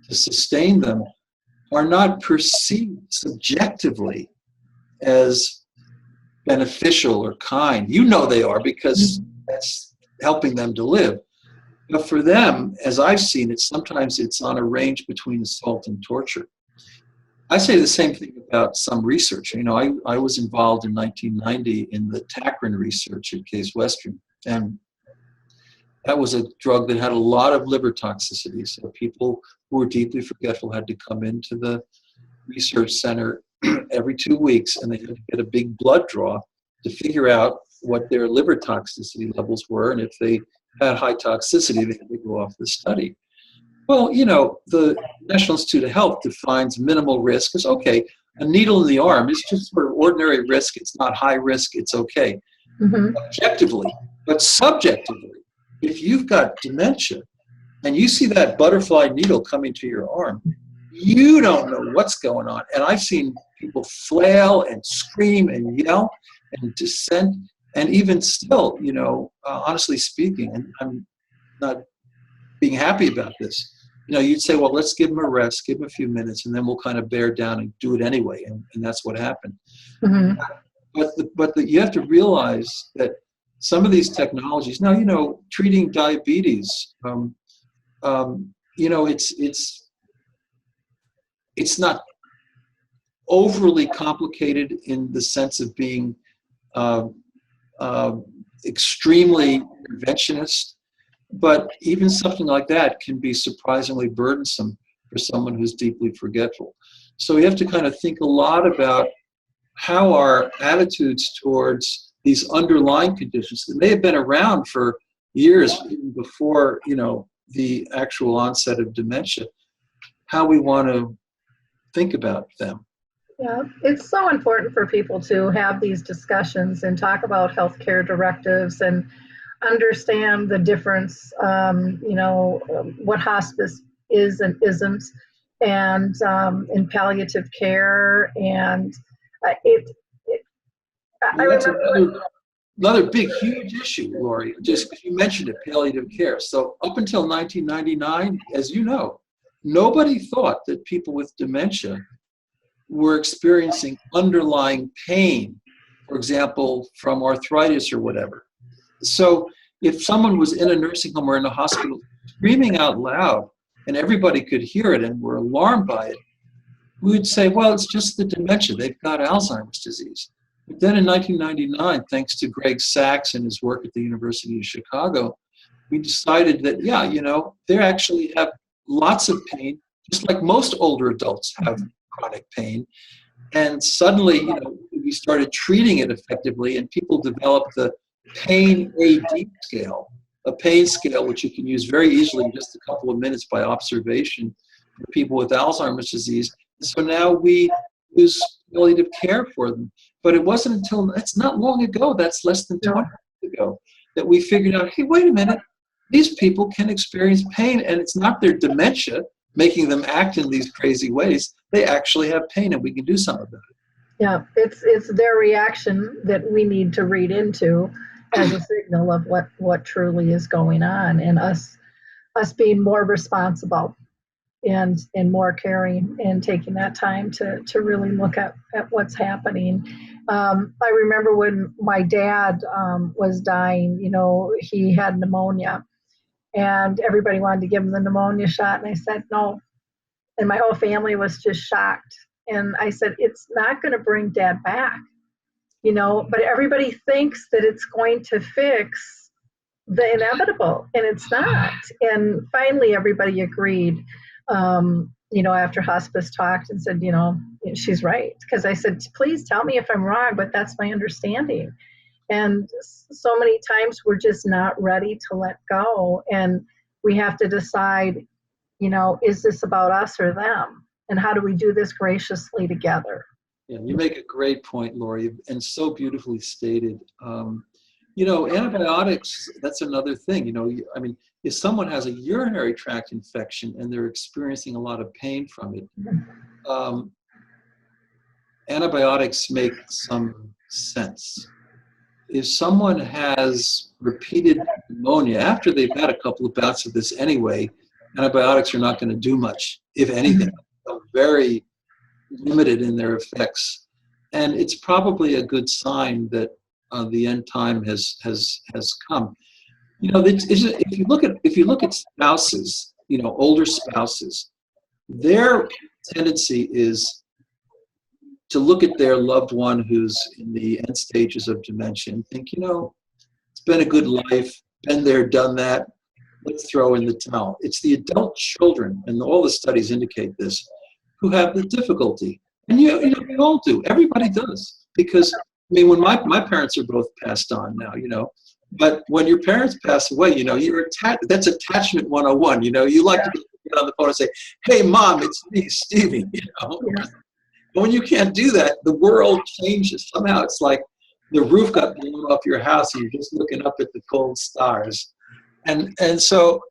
to sustain them are not perceived subjectively as beneficial or kind. You know they are, because that's helping them to live. But for them, as I've seen it, sometimes it's on a range between assault and torture. I say the same thing about some research. I was involved in 1990 in the Tacrin research at Case Western, and that was a drug that had a lot of liver toxicity. So people who were deeply forgetful had to come into the research center every 2 weeks, and they had to get a big blood draw to figure out what their liver toxicity levels were, and if they had high toxicity, they had to go off the study. Well, the National Institute of Health defines minimal risk as, okay, a needle in the arm is just sort of ordinary risk. It's not high risk. It's okay. Mm-hmm. Objectively, but subjectively, if you've got dementia and you see that butterfly needle coming to your arm, you don't know what's going on. And I've seen people flail and scream and yell and dissent. And even still, honestly speaking, and I'm not being happy about this, you'd say, well, let's give them a rest, give them a few minutes, and then we'll kind of bear down and do it anyway. And that's what happened. Mm-hmm. But you have to realize that some of these technologies, now, treating diabetes, it's not overly complicated in the sense of being extremely interventionist, but even something like that can be surprisingly burdensome for someone who's deeply forgetful. So we have to kind of think a lot about how our attitudes towards these underlying conditions that may have been around for years, even before, the actual onset of dementia, how we want to think about them. Yeah, it's so important for people to have these discussions and talk about healthcare directives and understand the difference, what hospice is and isn't, and in palliative care. And I remember. Another big, huge issue, Lori, just because you mentioned it, palliative care. So up until 1999, as you know, nobody thought that people with dementia were experiencing underlying pain, for example, from arthritis or whatever. So if someone was in a nursing home or in a hospital screaming out loud and everybody could hear it and were alarmed by it, we would say, well, it's just the dementia. They've got Alzheimer's disease. But then in 1999, thanks to Greg Sachs and his work at the University of Chicago, we decided that, they actually have lots of pain, just like most older adults have chronic pain. And suddenly, we started treating it effectively, and people developed the pain AD scale, a pain scale which you can use very easily in just a couple of minutes by observation for people with Alzheimer's disease. So now we use palliative care for them. But it wasn't until, it's not long ago, that's less than 20 years ago, that we figured out, hey, wait a minute, these people can experience pain, and it's not their dementia making them act in these crazy ways. They actually have pain, and we can do something about it. Yeah, it's their reaction that we need to read into as a signal of what truly is going on, and us being more responsible and more caring and taking that time to really look at what's happening. I remember when my dad was dying, he had pneumonia, and everybody wanted to give him the pneumonia shot, and I said no, and my whole family was just shocked. And I said, it's not going to bring Dad back, but everybody thinks that it's going to fix the inevitable, and it's not. And finally, everybody agreed, after hospice talked and said, she's right. Because I said, please tell me if I'm wrong, but that's my understanding. And so many times we're just not ready to let go. And we have to decide, is this about us or them? And how do we do this graciously together? Yeah, you make a great point, Lori, and so beautifully stated. Antibiotics, that's another thing. If someone has a urinary tract infection and they're experiencing a lot of pain from it, antibiotics make some sense. If someone has repeated pneumonia, after they've had a couple of bouts of this anyway, antibiotics are not going to do much, if anything. They're very limited in their effects. And it's probably a good sign that the end time has come. If you look at spouses, older spouses, their tendency is to look at their loved one who's in the end stages of dementia and think, it's been a good life, been there, done that, let's throw in the towel. It's the adult children, and all the studies indicate this, who have the difficulty. And we all do. Everybody does. Because, when my parents are both passed on now, but when your parents pass away, you're attached. That's attachment 101. You like to get on the phone and say, hey, Mom, it's me, Stevie, Yeah. But when you can't do that, the world changes. Somehow it's like the roof got blown off your house and you're just looking up at the cold stars. And so,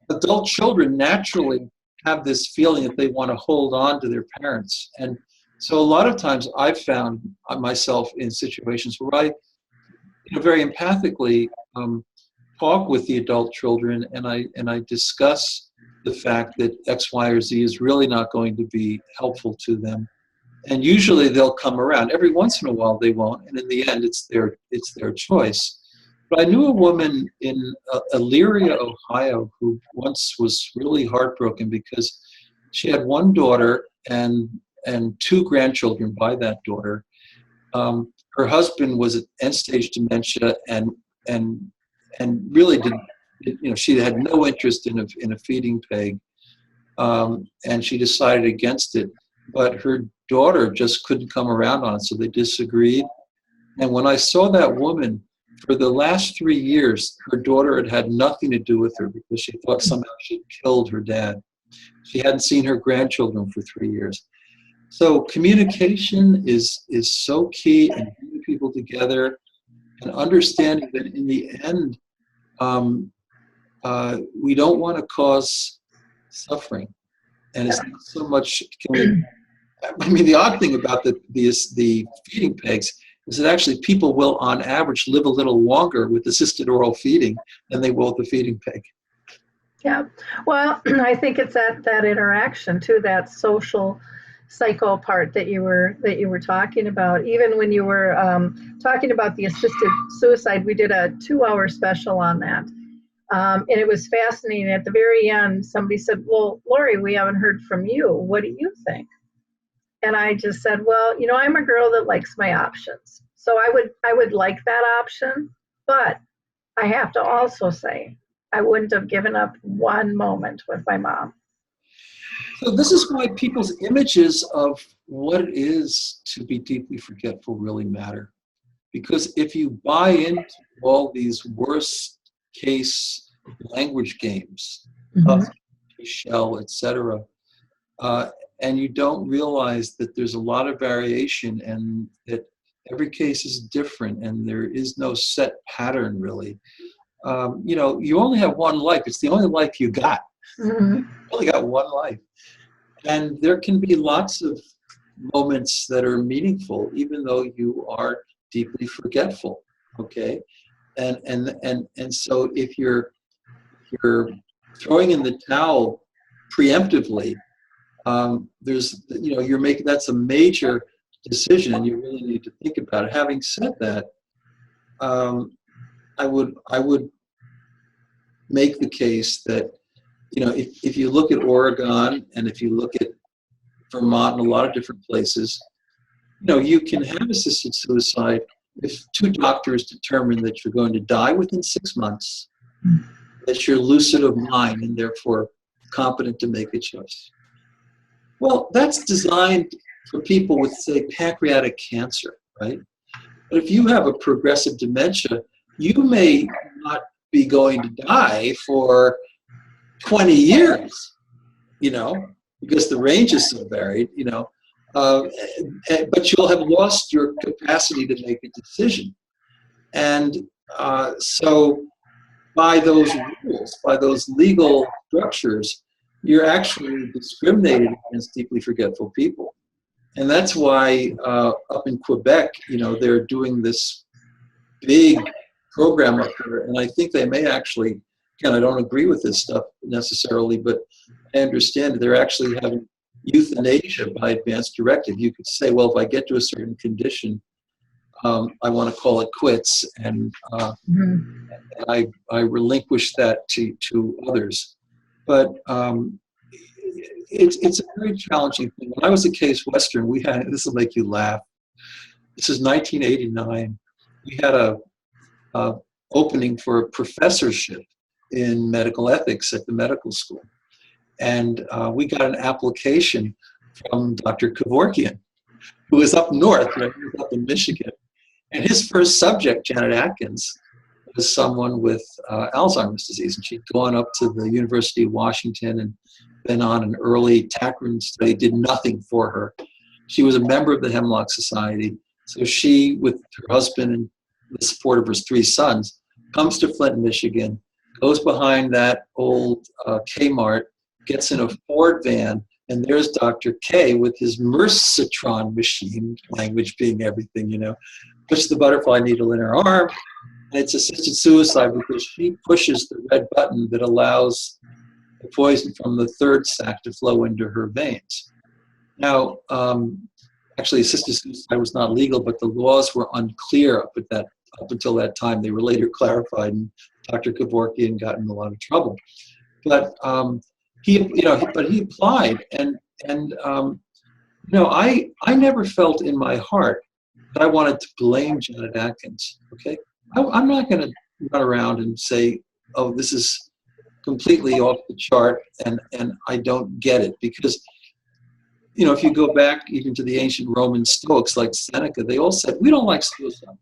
adult children naturally have this feeling that they want to hold on to their parents. And so a lot of times I've found myself in situations where I, very empathically talk with the adult children, and I discuss the fact that X, Y, or Z is really not going to be helpful to them. And usually they'll come around. Every once in a while they won't, and in the end it's their choice. But I knew a woman in Elyria, Ohio, who once was really heartbroken because she had one daughter and two grandchildren by that daughter. Her husband was at end-stage dementia and really did, she had no interest in a feeding peg, and she decided against it. But her daughter just couldn't come around on it, so they disagreed. And when I saw that woman, for the last 3 years, her daughter had nothing to do with her because she thought somehow she'd killed her dad. She hadn't seen her grandchildren for 3 years. So communication is so key, and bringing people together and understanding that in the end, we don't want to cause suffering. And it's not so much, the odd thing about the feeding pegs is that actually people will, on average, live a little longer with assisted oral feeding than they will with the feeding peg. Yeah, well, I think it's that interaction too, that social psycho part that you were talking about. Even when you were talking about the assisted suicide, we did a 2-hour special on that, and it was fascinating. At the very end, somebody said, "Well, Lori, we haven't heard from you. What do you think?" And I just said, "Well, I'm a girl that likes my options, so I would like that option, but I have to also say I wouldn't have given up one moment with my mom." So this is why people's images of what it is to be deeply forgetful really matter. Because if you buy into all these worst case language games, shell, etc., and you don't realize that there's a lot of variation and that every case is different and there is no set pattern really. You only have one life. It's the only life you got. You only got one life. And there can be lots of moments that are meaningful, even though you are deeply forgetful. Okay, and so if you're throwing in the towel preemptively, you're making, that's a major decision, and you really need to think about it. Having said that, I would make the case that, if you look at Oregon and if you look at Vermont and a lot of different places, you can have assisted suicide if 2 doctors determine that you're going to die within 6 months, that you're lucid of mind and therefore competent to make a choice. Well, that's designed for people with, say, pancreatic cancer, right? But if you have a progressive dementia, you may not be going to die for 20 years, because the range is so varied, but you'll have lost your capacity to make a decision. And so by those rules, by those legal structures, you're actually discriminated against deeply forgetful people. And that's why up in Quebec, they're doing this big program up there, and I think they may actually, again, I don't agree with this stuff necessarily, but I understand that they're actually having euthanasia by advance directive. You could say, well, if I get to a certain condition, I want to call it quits, and I relinquish that to others. But it's a very challenging thing. When I was at Case Western, we had, this will make you laugh, this is 1989, we had a opening for a professorship in medical ethics at the medical school. And we got an application from Dr. Kevorkian, who was up north, he was up in Michigan. And his first subject, Janet Atkins, was someone with Alzheimer's disease. And she'd gone up to the University of Washington and been on an early Tacron study, did nothing for her. She was a member of the Hemlock Society. So she, with her husband and the support of her 3 sons, comes to Flint, Michigan, goes behind that old Kmart, gets in a Ford van, and there's Dr. K with his Mercitron machine, language being everything, puts the butterfly needle in her arm, and it's assisted suicide because she pushes the red button that allows the poison from the third sac to flow into her veins. Now, actually, assisted suicide was not legal, but the laws were unclear up until that time. They were later clarified, and Dr. Kevorkian got in a lot of trouble. But he applied, and I never felt in my heart that I wanted to blame Janet Atkins. Okay, I'm not going to run around and say, "Oh, this is completely off the chart," and I don't get it, because if you go back even to the ancient Roman Stoics like Seneca, they all said we don't like suicide.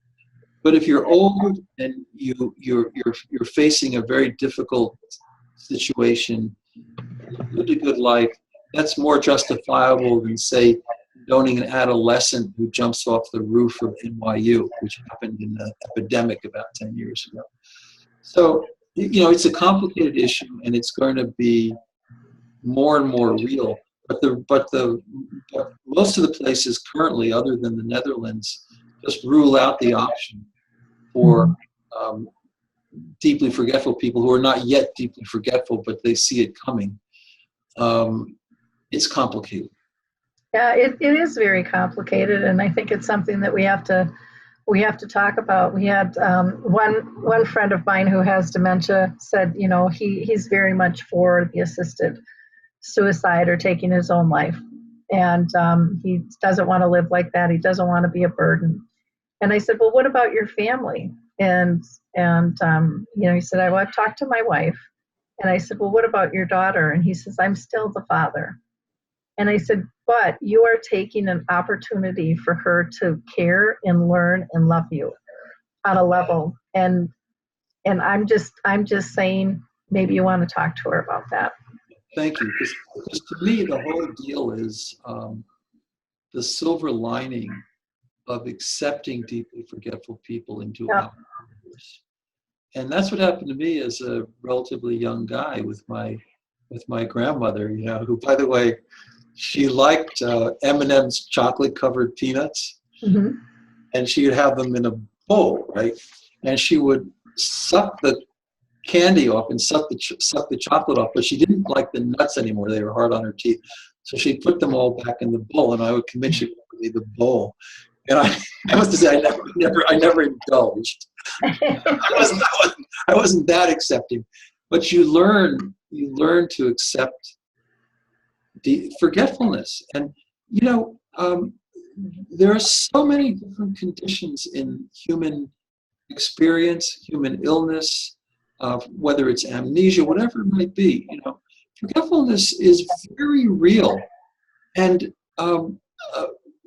But if you're old and you're facing a very difficult situation, lived a good life, that's more justifiable than, say, doning an adolescent who jumps off the roof of NYU, which happened in the epidemic about 10 years ago. So, it's a complicated issue, and it's going to be more and more real. But most of the places currently, other than the Netherlands, just rule out the option for deeply forgetful people who are not yet deeply forgetful, but they see it coming. It's complicated. Yeah, it is very complicated, and I think it's something that we have to talk about. We had one friend of mine who has dementia said, he's very much for the assisted suicide or taking his own life, and he doesn't want to live like that. He doesn't want to be a burden. And I said, well, what about your family? And he said, I've talked to my wife. And I said, well, what about your daughter? And he says, I'm still the father. And I said, but you are taking an opportunity for her to care and learn and love you on a level. And I'm just saying, maybe you want to talk to her about that. Thank you. Because to me, the whole deal is the silver lining of accepting deeply forgetful people into our lives. And that's what happened to me as a relatively young guy with my grandmother, who, by the way, she liked M&M's chocolate-covered peanuts, and she would have them in a bowl, right? And she would suck the candy off and suck the chocolate off, but she didn't like the nuts anymore. They were hard on her teeth. So she put them all back in the bowl, and I would convince you to be the bowl. And I must say, I never indulged. I wasn't that accepting. But you learn to accept the forgetfulness. And, there are so many different conditions in human experience, human illness, whether it's amnesia, whatever it might be. Forgetfulness is very real and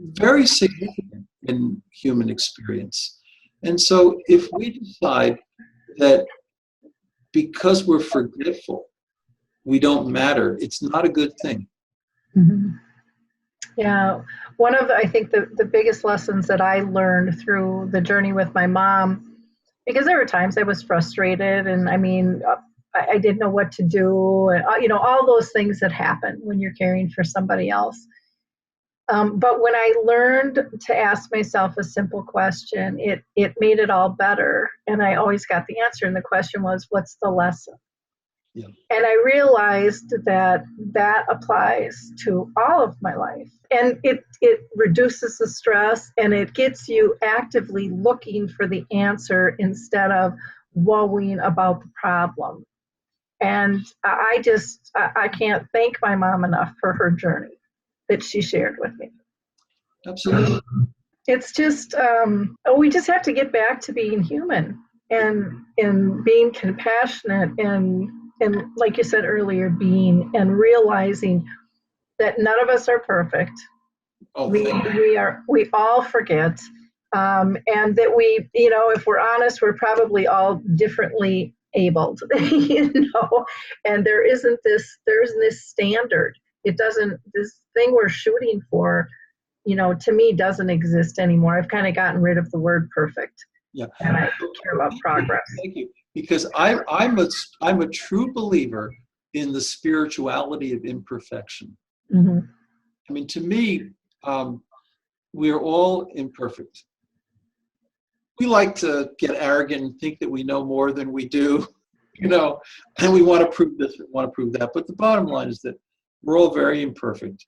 very significant in human experience. And so if we decide that because we're forgetful, we don't matter, it's not a good thing. Mm-hmm. Yeah, one of I think the biggest lessons that I learned through the journey with my mom, because there were times I was frustrated, and I didn't know what to do, and all those things that happen when you're caring for somebody else. But when I learned to ask myself a simple question, it made it all better, and I always got the answer. And the question was, what's the lesson? Yeah. And I realized that applies to all of my life. And it reduces the stress, and it gets you actively looking for the answer instead of worrying about the problem. And I can't thank my mom enough for her journey that she shared with me. Absolutely. It's just, we just have to get back to being human and being compassionate and like you said earlier, being and realizing that none of us are perfect. Oh, we all forget, and that we, if we're honest, we're probably all differently abled, and there isn't this standard. This thing we're shooting for, to me, doesn't exist anymore. I've kind of gotten rid of the word perfect. Yeah. and I care about progress. Thank you. Because I'm a true believer in the spirituality of imperfection. Mm-hmm. I mean, to me, we are all imperfect. We like to get arrogant and think that we know more than we do, and we want to prove this, we want to prove that. But the bottom line is that we're all very imperfect,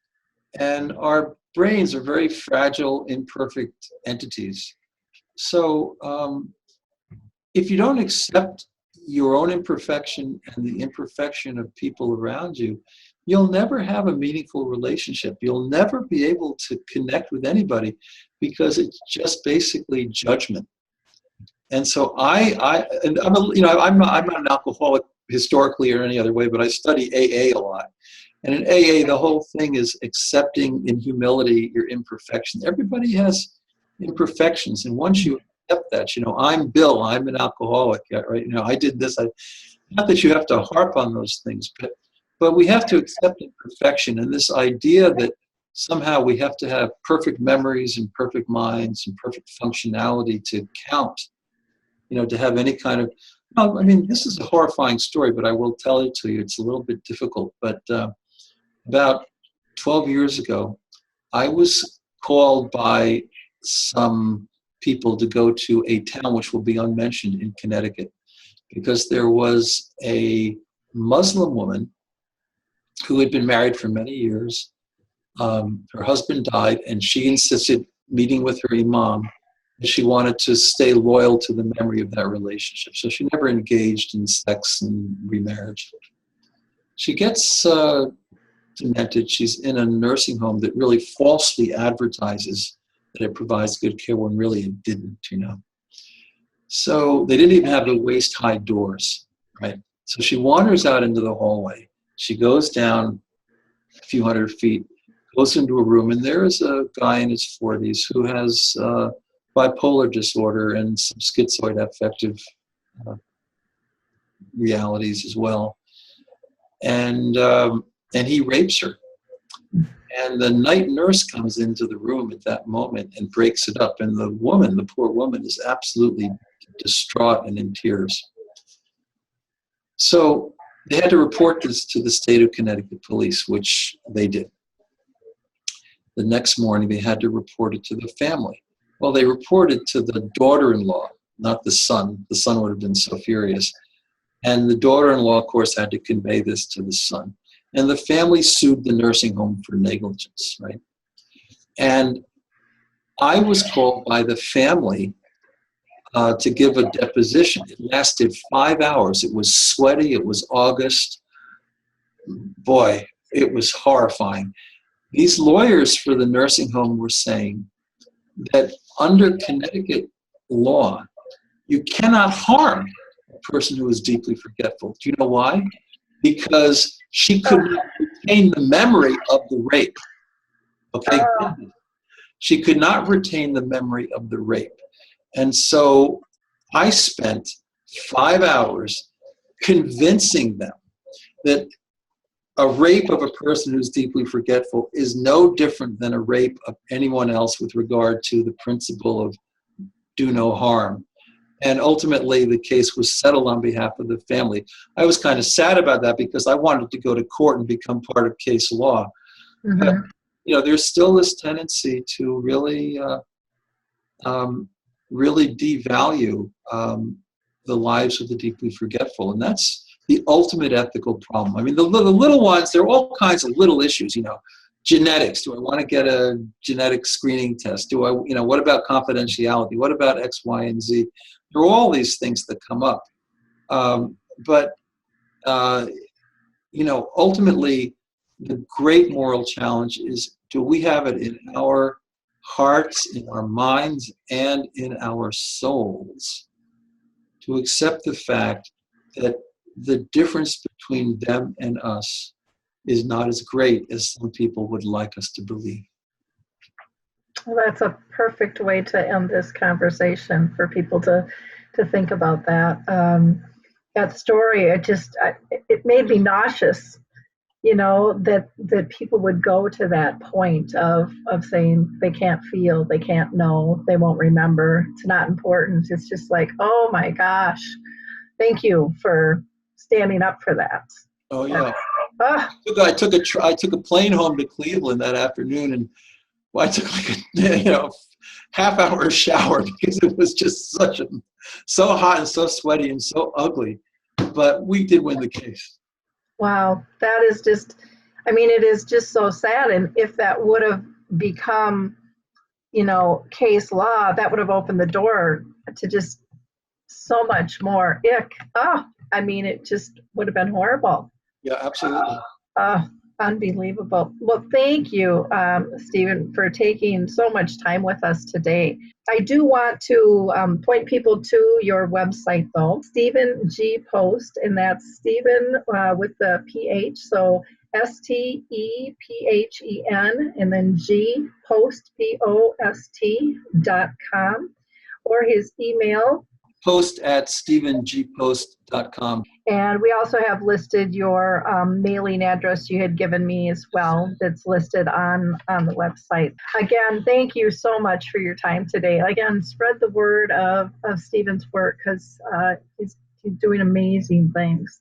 and our brains are very fragile, imperfect entities. So if you don't accept your own imperfection and the imperfection of people around you, you'll never have a meaningful relationship. You'll never be able to connect with anybody because it's just basically judgment. And so I'm not an alcoholic historically or any other way, but I study AA a lot. And in AA, the whole thing is accepting in humility your imperfections. Everybody has imperfections, and once you accept that, I'm Bill, I'm an alcoholic, right? I did this. Not that you have to harp on those things, but we have to accept imperfection, and this idea that somehow we have to have perfect memories and perfect minds and perfect functionality to count, to have any kind of, this is a horrifying story, but I will tell it to you. It's a little bit difficult, but about 12 years ago, I was called by some people to go to a town which will be unmentioned in Connecticut, because there was a Muslim woman who had been married for many years. Her husband died, and she insisted, meeting with her imam, that she wanted to stay loyal to the memory of that relationship. So she never engaged in sex and remarriage. She gets demented. She's in a nursing home that really falsely advertises that it provides good care when really it didn't, So they didn't even have the waist-high doors, right? So she wanders out into the hallway. She goes down a few hundred feet, goes into a room, and there is a guy in his 40s who has bipolar disorder and some schizoid affective realities as well. And he rapes her. And the night nurse comes into the room at that moment and breaks it up. And the poor woman, is absolutely distraught and in tears. So they had to report this to the state of Connecticut police, which they did. The next morning, they had to report it to the family. Well, they reported to the daughter-in-law, not the son. The son would have been so furious. And the daughter-in-law, of course, had to convey this to the son. And the family sued the nursing home for negligence, right? And I was called by the family to give a deposition. It lasted 5 hours. It was sweaty. It was August. Boy, it was horrifying. These lawyers for the nursing home were saying that under Connecticut law, you cannot harm a person who is deeply forgetful. Do you know why? Because she could not retain the memory of the rape. Okay? She could not retain the memory of the rape. And so I spent 5 hours convincing them that a rape of a person who's deeply forgetful is no different than a rape of anyone else with regard to the principle of do no harm. And ultimately, the case was settled on behalf of the family. I was kind of sad about that because I wanted to go to court and become part of case law. Mm-hmm. But, there's still this tendency to really, really devalue the lives of the deeply forgetful. And that's the ultimate ethical problem. I mean, the little ones, there are all kinds of little issues, genetics. Do I want to get a genetic screening test? What about confidentiality? What about X, Y, and Z? There are all these things that come up. But ultimately, the great moral challenge is, do we have it in our hearts, in our minds, and in our souls to accept the fact that the difference between them and us is not as great as some people would like us to believe? Well, that's a perfect way to end this conversation for people to think about that. That story, it made me nauseous that people would go to that point of saying they can't feel, they can't know, they won't remember, it's not important. It's just like, oh my gosh, thank you for standing up for that. Oh yeah. Ah, I took a plane home to Cleveland that afternoon, and I took like a half-hour shower because it was just so hot and so sweaty and so ugly. But we did win the case. wow, that is just, it is just so sad. And if that would have become, case law, that would have opened the door to just so much more ick. Oh, it just would have been horrible. Yeah, absolutely. Unbelievable. Well, thank you, Stephen, for taking so much time with us today. I do want to point people to your website, though, Stephen G. Post, and that's Stephen with the PH, so STEPHEN, and then G Post, POST.com, or his email. post@stephengpost.com. And we also have listed your mailing address you had given me as well. That's listed on the website. Again, thank you so much for your time today. Again, spread the word of Stephen's work, because he's doing amazing things.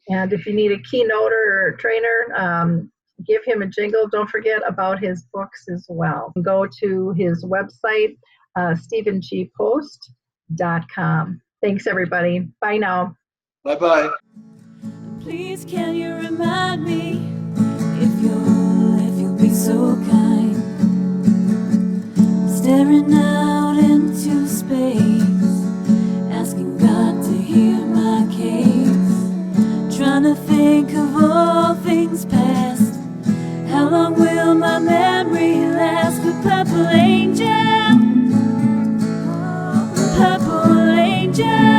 And if you need a keynoter or a trainer, give him a jingle. Don't forget about his books as well. Go to his website, stephengpost.com. Thanks, everybody. Bye now. Bye-bye. Please can you remind me if you'll be so kind, staring out into space, asking God to hear my case, trying to think of all things past. How long will my memory last? The purple angel, purple angel.